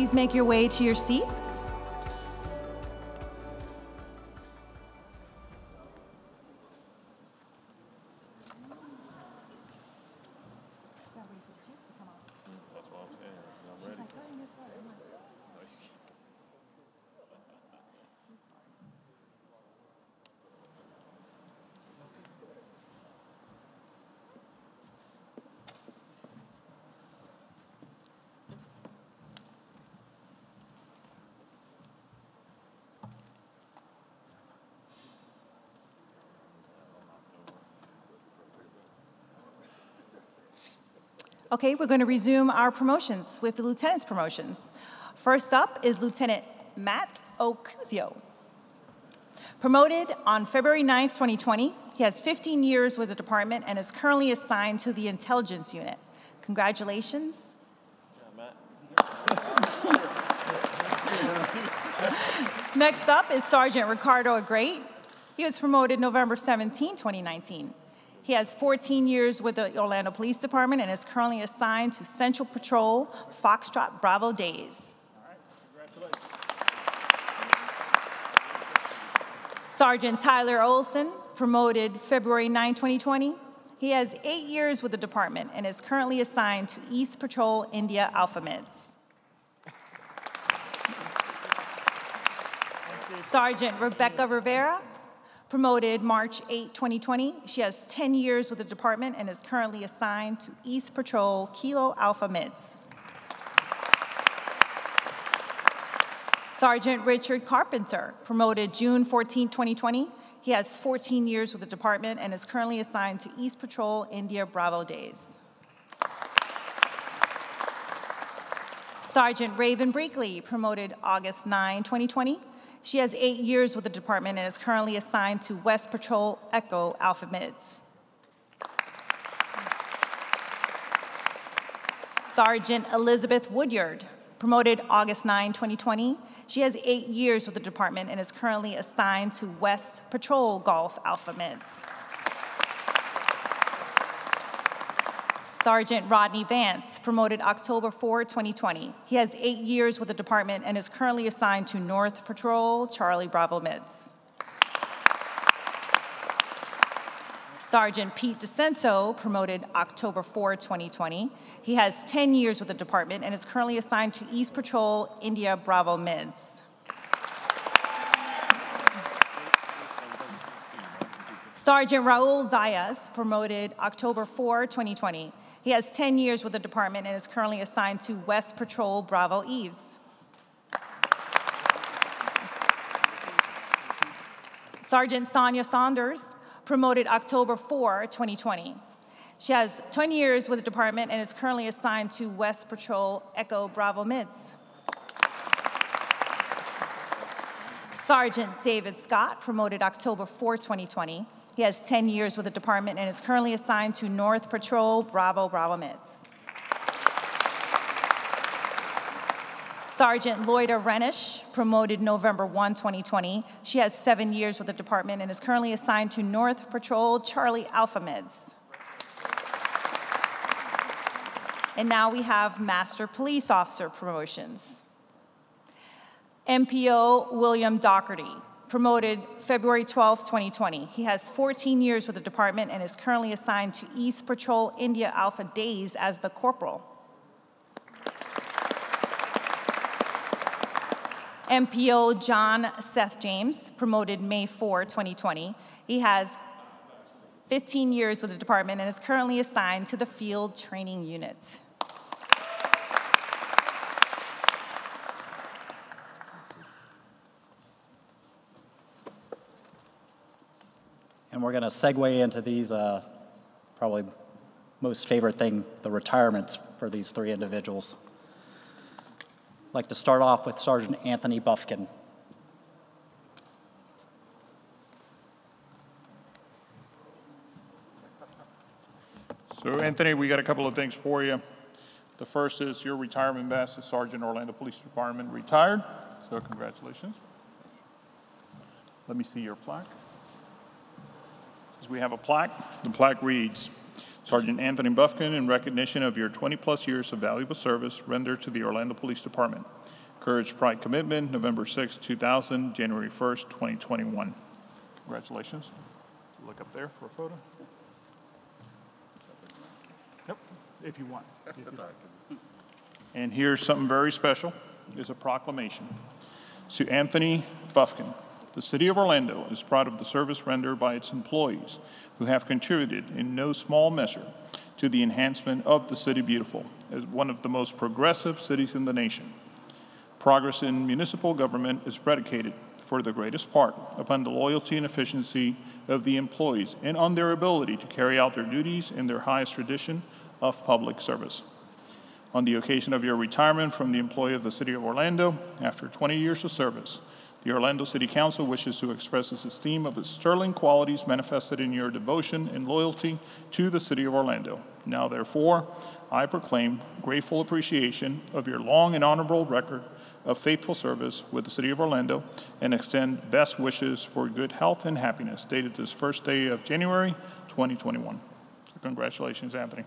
please make your way to your seats. Okay, we're going to resume our promotions with the lieutenant's promotions. First up is Lieutenant Matt Ocuzio. Promoted on February 9th, 2020, he has 15 years with the department and is currently assigned to the intelligence unit. Congratulations. Next up is Sergeant Ricardo Agrate. He was promoted November 17, 2019. He has 14 years with the Orlando Police Department and is currently assigned to Central Patrol Foxtrot Bravo Days. Sergeant Tyler Olson, promoted February 9, 2020. He has 8 years with the department and is currently assigned to East Patrol India Alpha Mids. Sergeant Rebecca Rivera, promoted March 8, 2020. She has 10 years with the department and is currently assigned to East Patrol Kilo Alpha Mids. Sergeant Richard Carpenter, promoted June 14, 2020. He has 14 years with the department and is currently assigned to East Patrol India Bravo Days. Sergeant Raven Breakley, promoted August 9, 2020. She has 8 years with the department and is currently assigned to West Patrol Echo Alpha Mids. Sergeant Elizabeth Woodyard, promoted August 9, 2020. She has 8 years with the department and is currently assigned to West Patrol Golf Alpha Mids. Sergeant Rodney Vance, promoted October 4, 2020. He has 8 years with the department and is currently assigned to North Patrol Charlie Bravo Mids. Sergeant Pete DeCenso, promoted October 4, 2020. He has 10 years with the department and is currently assigned to East Patrol India Bravo Mids. Sergeant Raul Zayas, promoted October 4, 2020. He has 10 years with the department and is currently assigned to West Patrol Bravo Eves. Sergeant Sonia Saunders, promoted October 4, 2020. She has 10 years with the department and is currently assigned to West Patrol Echo Bravo Mids. Sergeant David Scott, promoted October 4, 2020. He has 10 years with the department and is currently assigned to North Patrol Bravo Bravo Mids. Sergeant Loida Renish, promoted November 1, 2020. She has 7 years with the department and is currently assigned to North Patrol Charlie Alpha Mids. And now we have Master Police Officer promotions. MPO William Doherty, promoted February 12, 2020. He has 14 years with the department and is currently assigned to East Patrol India Alpha Days as the corporal. MPO John Seth James, promoted May 4, 2020. He has 15 years with the department and is currently assigned to the Field Training Unit. And we're going to segue into these, probably most favorite thing, the retirements for these three individuals. I'd like to start off with Sergeant Anthony Buffkin. So Anthony, we got a couple of things for you. The first is your retirement vest as Sergeant Orlando Police Department retired. So congratulations. Let me see your plaque. Since we have a plaque, the plaque reads, Sergeant Anthony Buffkin, in recognition of your 20-plus years of valuable service rendered to the Orlando Police Department, Courage, Pride, Commitment, November 6, 2000, January 1st, 2021. Congratulations. Look up there for a photo. Yep, if you want. And here's something very special. It's a proclamation. To Anthony Buffkin, the City of Orlando is proud of the service rendered by its employees who have contributed in no small measure to the enhancement of the City Beautiful as one of the most progressive cities in the nation. Progress in municipal government is predicated, for the greatest part, upon the loyalty and efficiency of the employees and on their ability to carry out their duties in their highest tradition of public service. On the occasion of your retirement from the employ of the City of Orlando, after 20 years of service, the Orlando City Council wishes to express its esteem of its sterling qualities manifested in your devotion and loyalty to the City of Orlando. Now, therefore, I proclaim grateful appreciation of your long and honorable record of faithful service with the City of Orlando and extend best wishes for good health and happiness, dated this first day of January 2021. So congratulations, Anthony.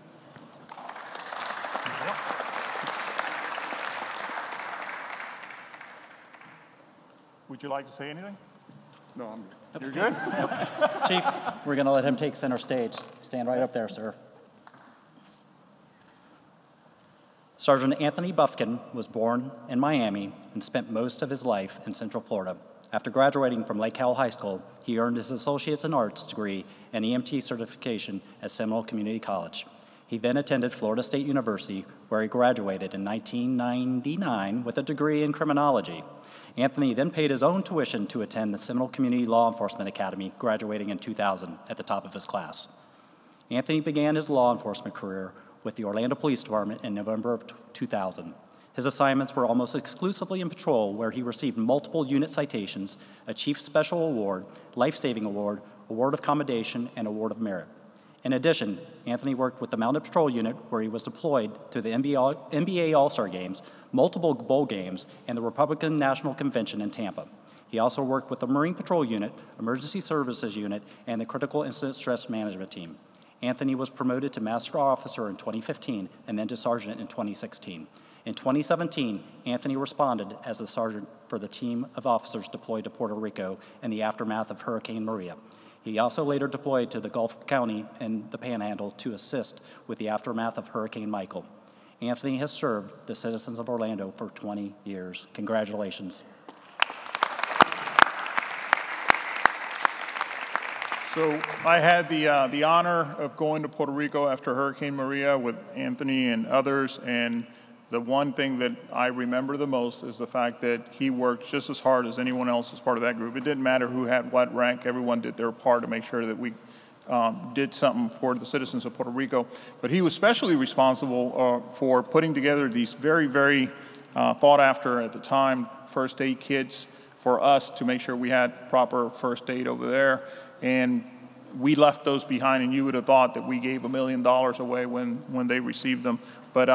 Would you like to say anything? No, I'm good. You're good? Chief, we're going to let him take center stage. Stand right up there, sir. Sergeant Anthony Buffkin was born in Miami and spent most of his life in Central Florida. After graduating from Lake Howell High School, he earned his Associate's in Arts degree and EMT certification at Seminole Community College. He then attended Florida State University, where he graduated in 1999 with a degree in criminology. Anthony then paid his own tuition to attend the Seminole Community Law Enforcement Academy, graduating in 2000 at the top of his class. Anthony began his law enforcement career with the Orlando Police Department in November of 2000. His assignments were almost exclusively in patrol, where he received multiple unit citations, a Chief Special Award, Life-Saving Award, Award of Commendation, and Award of Merit. In addition, Anthony worked with the Mounted Patrol Unit, where he was deployed to the NBA All-Star Games, multiple bowl games, and the Republican National Convention in Tampa. He also worked with the Marine Patrol Unit, Emergency Services Unit, and the Critical Incident Stress Management Team. Anthony was promoted to Master Officer in 2015 and then to Sergeant in 2016. In 2017, Anthony responded as a sergeant for the team of officers deployed to Puerto Rico in the aftermath of Hurricane Maria. He also later deployed to the Gulf County and the Panhandle to assist with the aftermath of Hurricane Michael. Anthony has served the citizens of Orlando for 20 years. Congratulations. So I had the honor of going to Puerto Rico after Hurricane Maria with Anthony and others, and the one thing that I remember the most is the fact that he worked just as hard as anyone else as part of that group. It didn't matter who had what rank, everyone did their part to make sure that we did something for the citizens of Puerto Rico. But he was especially responsible for putting together these very, very thought after, at the time, first aid kits for us to make sure we had proper first aid over there. And we left those behind, and you would have thought that we gave $1 million away when they received them. But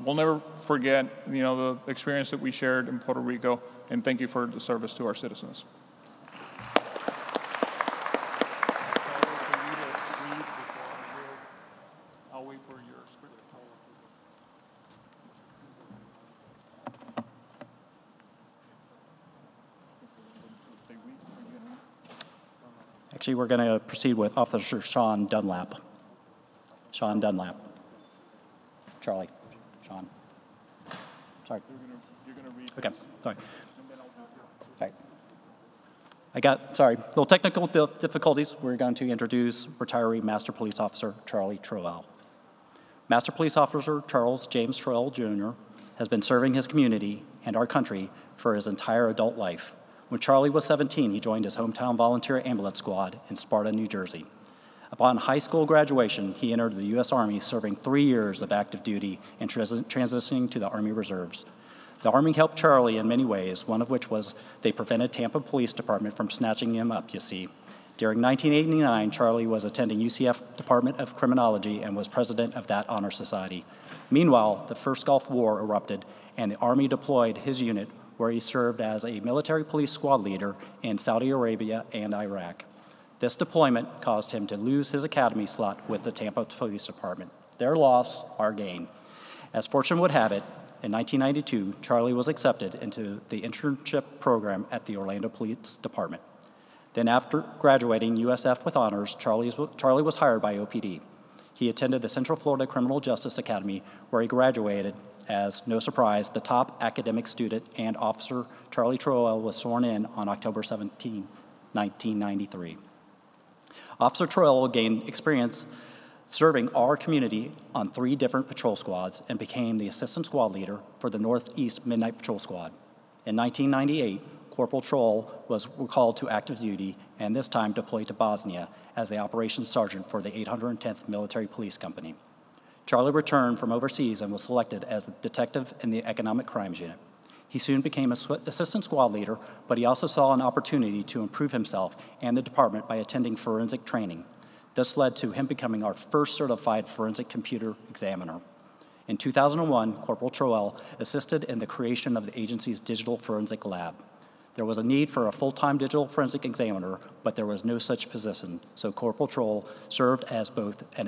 we'll never forget, the experience that we shared in Puerto Rico, and thank you for the service to our citizens. I'll wait for your script. Actually, we're going to proceed with Officer Sean Dunlap. Sean Dunlap. Charlie. Sean. Sorry. You're gonna read Okay, this, sorry. and then I'll do it. All right. Sorry, little technical difficulties. We're going to introduce retiree Master Police Officer Charlie Troell. Master Police Officer Charles James Troell, Jr. has been serving his community and our country for his entire adult life. When Charlie was 17, he joined his hometown volunteer ambulance squad in Sparta, New Jersey. Upon high school graduation, he entered the U.S. Army, serving 3 years of active duty and transitioning to the Army Reserves. The Army helped Charlie in many ways, one of which was they prevented Tampa Police Department from snatching him up, you see. During 1989, Charlie was attending UCF Department of Criminology and was president of that honor society. Meanwhile, the first Gulf War erupted, and the Army deployed his unit, where he served as a military police squad leader in Saudi Arabia and Iraq. This deployment caused him to lose his academy slot with the Tampa Police Department. Their loss, our gain. As fortune would have it, In 1992, Charlie was accepted into the internship program at the Orlando Police Department. Then after graduating USF with honors, Charlie was hired by OPD. He attended the Central Florida Criminal Justice Academy, where he graduated as, no surprise, the top academic student, and Officer Charlie Troel was sworn in on October 17, 1993. Officer Troel gained experience serving our community on 3 different patrol squads and became the assistant squad leader for the Northeast Midnight Patrol Squad. In 1998, Corporal Troel was recalled to active duty and this time deployed to Bosnia as the operations sergeant for the 810th Military Police Company. Charlie returned from overseas and was selected as a detective in the Economic Crimes Unit. He soon became assistant squad leader, but he also saw an opportunity to improve himself and the department by attending forensic training. This led to him becoming our first certified forensic computer examiner. In 2001, Corporal Troel assisted in the creation of the agency's digital forensic lab. There was a need for a full-time digital forensic examiner, but there was no such position, so Corporal Troel served as both an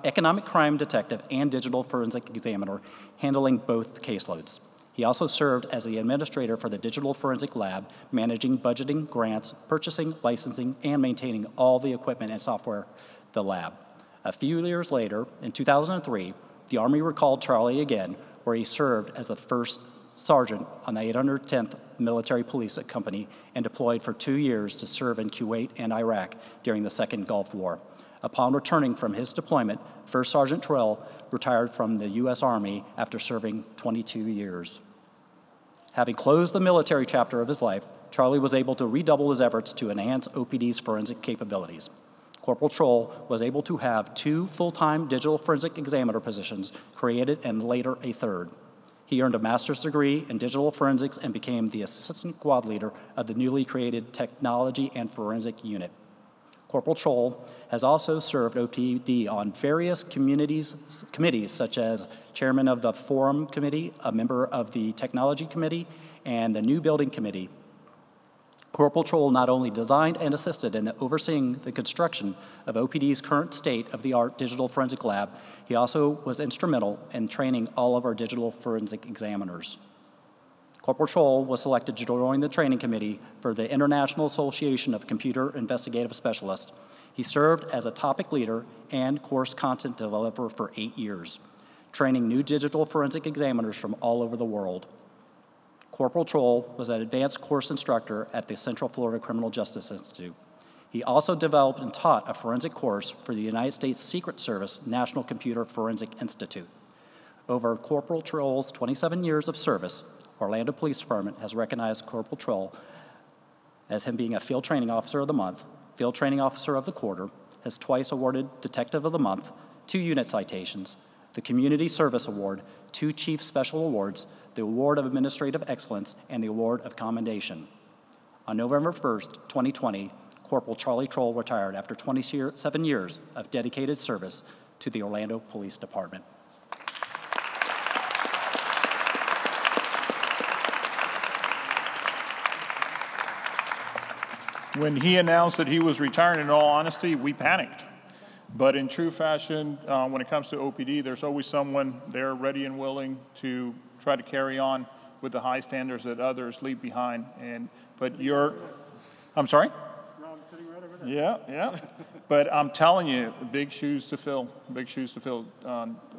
economic crime detective and digital forensic examiner, handling both caseloads. He also served as the administrator for the digital forensic lab, managing budgeting, grants, purchasing, licensing, and maintaining all the equipment and software the lab. A few years later, in 2003, the Army recalled Charlie again, where he served as the first sergeant on the 810th Military Police Company and deployed for 2 years to serve in Kuwait and Iraq during the Second Gulf War. Upon returning from his deployment, First Sergeant Troel retired from the U.S. Army after serving 22 years. Having closed the military chapter of his life, Charlie was able to redouble his efforts to enhance OPD's forensic capabilities. Corporal Troel was able to have 2 full-time digital forensic examiner positions created and later a 3rd. He earned a master's degree in digital forensics and became the assistant squad leader of the newly created Technology and Forensic Unit. Corporal Troel has also served OPD on various committees such as chairman of the Forum Committee, a member of the Technology Committee, and the New Building Committee. Corporal Troel not only designed and assisted in overseeing the construction of OPD's current state-of-the-art digital forensic lab, he also was instrumental in training all of our digital forensic examiners. Corporal Troel was selected to join the training committee for the International Association of Computer Investigative Specialists. He served as a topic leader and course content developer for 8 years, training new digital forensic examiners from all over the world. Corporal Troel was an advanced course instructor at the Central Florida Criminal Justice Institute. He also developed and taught a forensic course for the United States Secret Service National Computer Forensic Institute. Over Corporal Troel's 27 years of service, Orlando Police Department has recognized Corporal Troel as him being a Field Training Officer of the Month, Field Training Officer of the Quarter, has twice awarded Detective of the Month, 2 unit citations, the Community Service Award, 2 Chief Special Awards, the Award of Administrative Excellence, and the Award of Commendation. On November 1st, 2020, Corporal Charlie Troel retired after 27 years of dedicated service to the Orlando Police Department. When he announced that he was retiring, in all honesty, we panicked. But in true fashion, when it comes to OPD, there's always someone there ready and willing to try to carry on with the high standards that others leave behind. But I'm sorry? No, I'm sitting right over there. Yeah. But I'm telling you, big shoes to fill, big shoes to fill.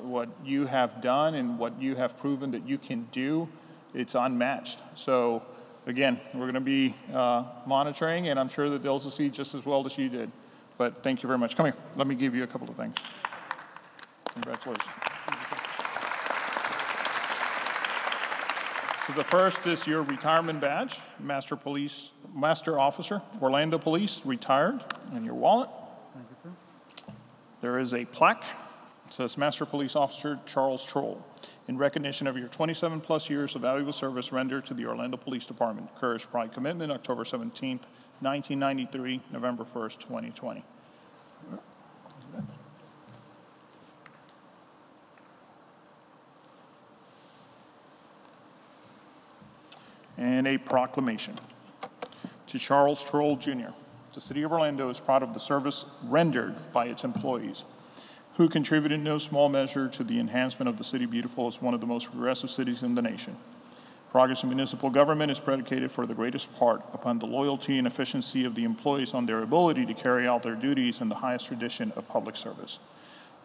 What you have done and what you have proven that you can do, it's unmatched. So again, we're going to be monitoring, and I'm sure that they'll succeed just as well as you did. But thank you very much. Come here. Let me give you a couple of things. Congratulations. So the first is your retirement badge, Master Officer, Orlando Police, retired, in your wallet. Thank you, sir. There is a plaque. It says Master Police Officer Charles Troel, in recognition of your 27-plus years of valuable service rendered to the Orlando Police Department. Courage, Pride, Commitment, October 17th, 1993, November 1st, 2020. And a proclamation. To Charles Troel, Jr., the City of Orlando is proud of the service rendered by its employees. who contributed in no small measure to the enhancement of the City Beautiful as one of the most progressive cities in the nation. Progress in municipal government is predicated for the greatest part upon the loyalty and efficiency of the employees on their ability to carry out their duties in the highest tradition of public service.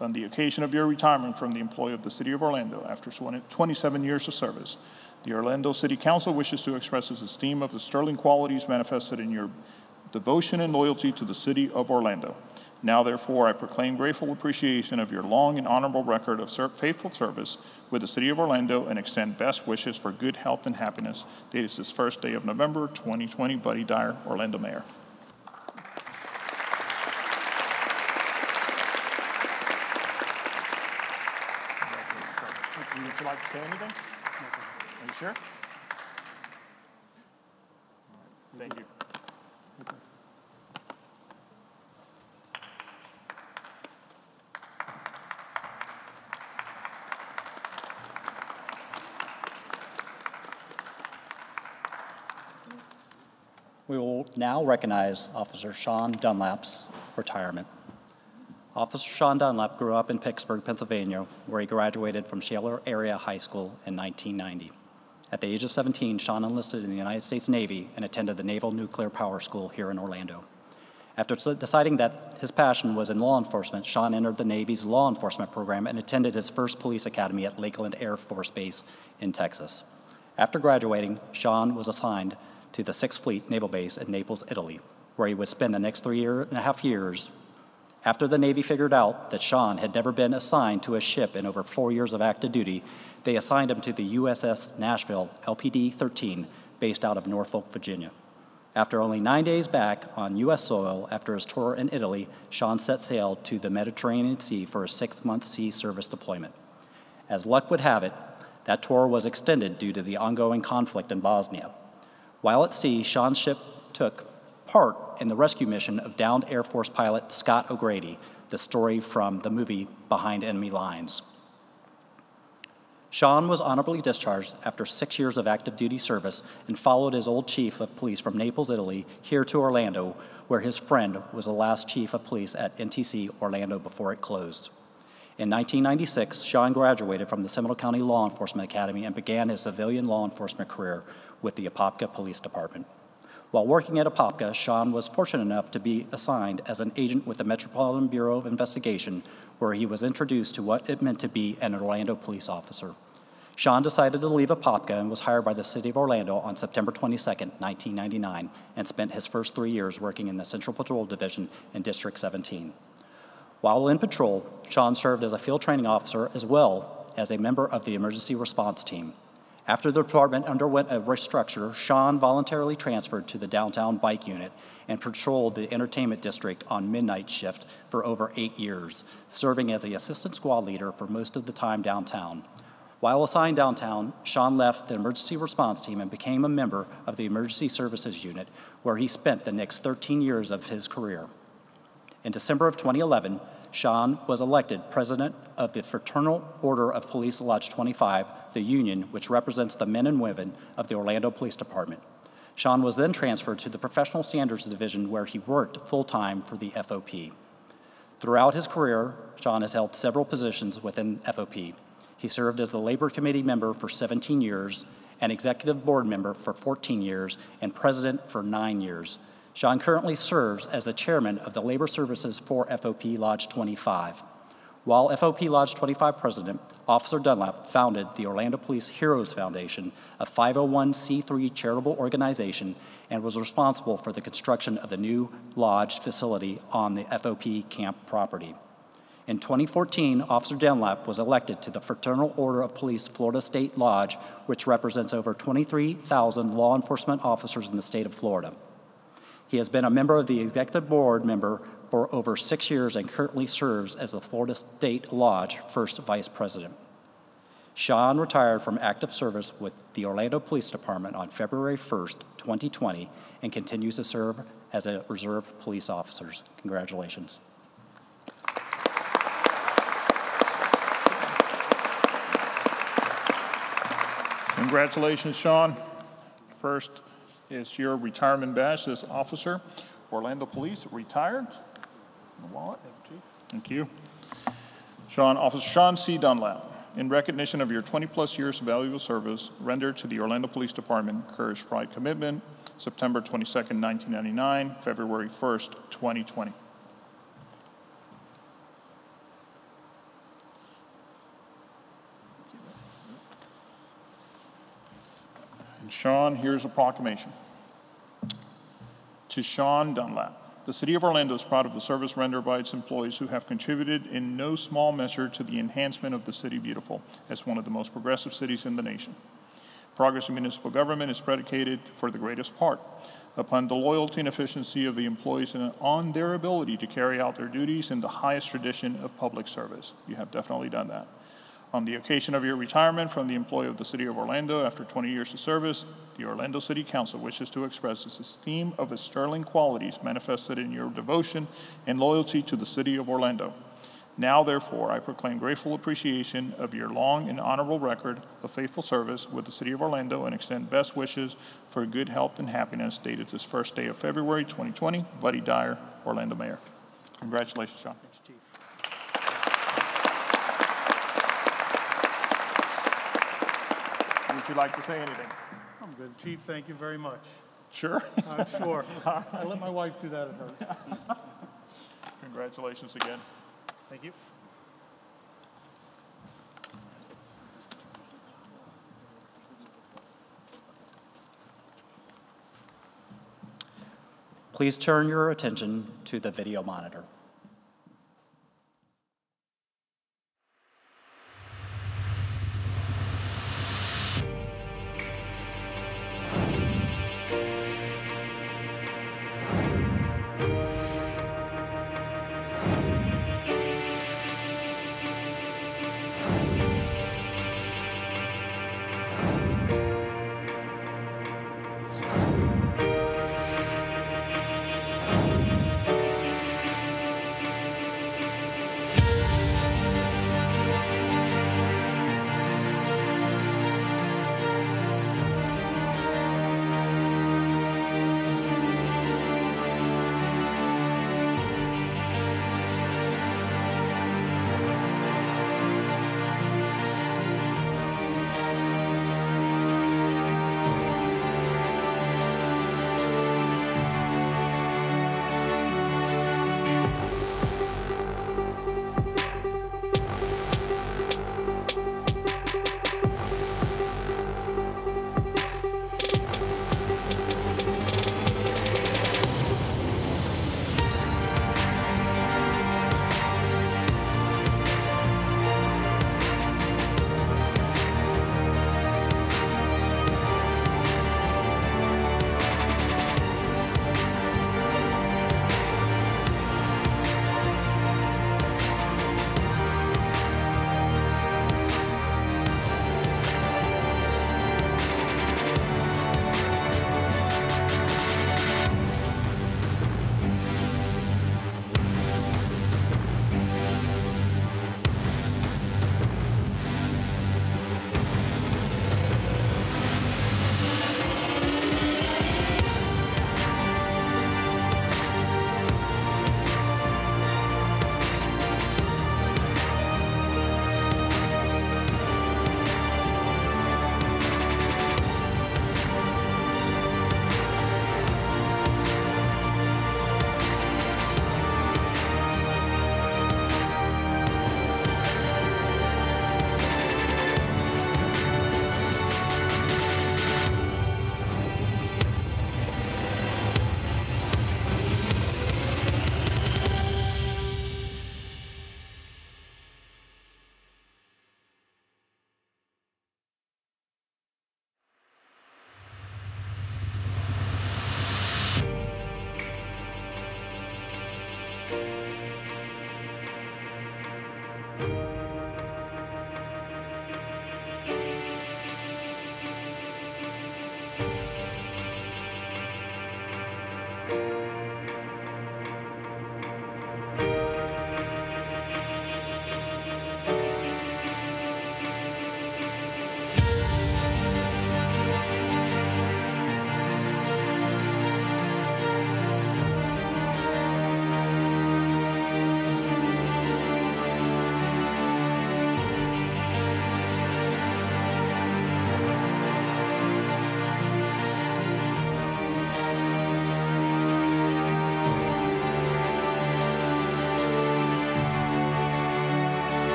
On the occasion of your retirement from the employ of the City of Orlando after 27 years of service, the Orlando City Council wishes to express its esteem of the sterling qualities manifested in your devotion and loyalty to the City of Orlando. Now, therefore, I proclaim grateful appreciation of your long and honorable record of faithful service with the City of Orlando and extend best wishes for good health and happiness. Date is this first day of November, 2020. Buddy Dyer, Orlando Mayor. Would you like to say anything? Are you sure? Thank you. We will now recognize Officer Sean Dunlap's retirement. Officer Sean Dunlap grew up in Pittsburgh, Pennsylvania, where he graduated from Shaler Area High School in 1990. At the age of 17, Sean enlisted in the United States Navy and attended the Naval Nuclear Power School here in Orlando. After deciding that his passion was in law enforcement, Sean entered the Navy's law enforcement program and attended his first police academy at Lakeland Air Force Base in Texas. After graduating, Sean was assigned to the 6th Fleet Naval Base in Naples, Italy, where he would spend the next 3.5 years. After the Navy figured out that Sean had never been assigned to a ship in over 4 years of active duty, they assigned him to the USS Nashville LPD-13, based out of Norfolk, Virginia. After only 9 days back on U.S. soil after his tour in Italy, Sean set sail to the Mediterranean Sea for a 6-month sea service deployment. As luck would have it, that tour was extended due to the ongoing conflict in Bosnia. While at sea, Sean's ship took part in the rescue mission of downed Air Force pilot Scott O'Grady, the story from the movie Behind Enemy Lines. Sean was honorably discharged after 6 years of active duty service and followed his old chief of police from Naples, Italy, here to Orlando, where his friend was the last chief of police at NTC Orlando before it closed. In 1996, Sean graduated from the Seminole County Law Enforcement Academy and began his civilian law enforcement career with the Apopka Police Department. While working at Apopka, Sean was fortunate enough to be assigned as an agent with the Metropolitan Bureau of Investigation, where he was introduced to what it meant to be an Orlando police officer. Sean decided to leave Apopka and was hired by the City of Orlando on September 22, 1999, and spent his first 3 years working in the Central Patrol Division in District 17. While in patrol, Sean served as a field training officer as well as a member of the emergency response team. After the department underwent a restructure, Sean voluntarily transferred to the downtown bike unit and patrolled the entertainment district on midnight shift for over 8 years, serving as the assistant squad leader for most of the time downtown. While assigned downtown, Sean left the emergency response team and became a member of the emergency services unit, where he spent the next 13 years of his career. In December of 2011, Sean was elected president of the Fraternal Order of Police Lodge 25, the union which represents the men and women of the Orlando Police Department. Sean was then transferred to the Professional Standards Division, where he worked full-time for the FOP. Throughout his career, Sean has held several positions within FOP. He served as the Labor Committee member for 17 years, an executive board member for 14 years, and president for 9 years. Sean currently serves as the chairman of the Labor Services for FOP Lodge 25. While FOP Lodge 25 president, Officer Dunlap founded the Orlando Police Heroes Foundation, a 501c3 charitable organization, and was responsible for the construction of the new lodge facility on the FOP camp property. In 2014, Officer Dunlap was elected to the Fraternal Order of Police Florida State Lodge, which represents over 23,000 law enforcement officers in the state of Florida. He has been a member of the executive board member for over 6 years and currently serves as the Florida State Lodge first vice president. Sean retired from active service with the Orlando Police Department on February 1st, 2020, and continues to serve as a reserve police officer. Congratulations. Congratulations, Sean. First is your retirement badge as officer. Orlando Police, retired. The wallet. Thank you. Officer Sean C. Dunlap, in recognition of your 20-plus years of valuable service rendered to the Orlando Police Department, Courage, Pride, Commitment, September 22nd, 1999, February 1st, 2020. And Sean, here's a proclamation. To Sean Dunlap. The City of Orlando is proud of the service rendered by its employees who have contributed in no small measure to the enhancement of the City Beautiful as one of the most progressive cities in the nation. Progress in municipal government is predicated, for the greatest part, upon the loyalty and efficiency of the employees and on their ability to carry out their duties in the highest tradition of public service. You have definitely done that. On the occasion of your retirement from the employ of the City of Orlando after 20 years of service, the Orlando City Council wishes to express its esteem of the sterling qualities manifested in your devotion and loyalty to the City of Orlando. Now, therefore, I proclaim grateful appreciation of your long and honorable record of faithful service with the City of Orlando and extend best wishes for good health and happiness dated this first day of February 2020. Buddy Dyer, Orlando Mayor. Congratulations, Sean. Would you like to say anything? I'm good. Chief, thank you very much. Sure. I'm sure. I let my wife do that at hers. Congratulations again. Thank you. Please turn your attention to the video monitor.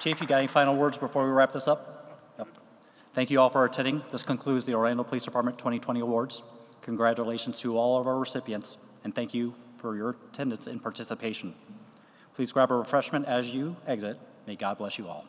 Chief, you got any final words before we wrap this up? Yep. Thank you all for attending. This concludes the Orlando Police Department 2020 Awards. Congratulations to all of our recipients, and thank you for your attendance and participation. Please grab a refreshment as you exit. May God bless you all.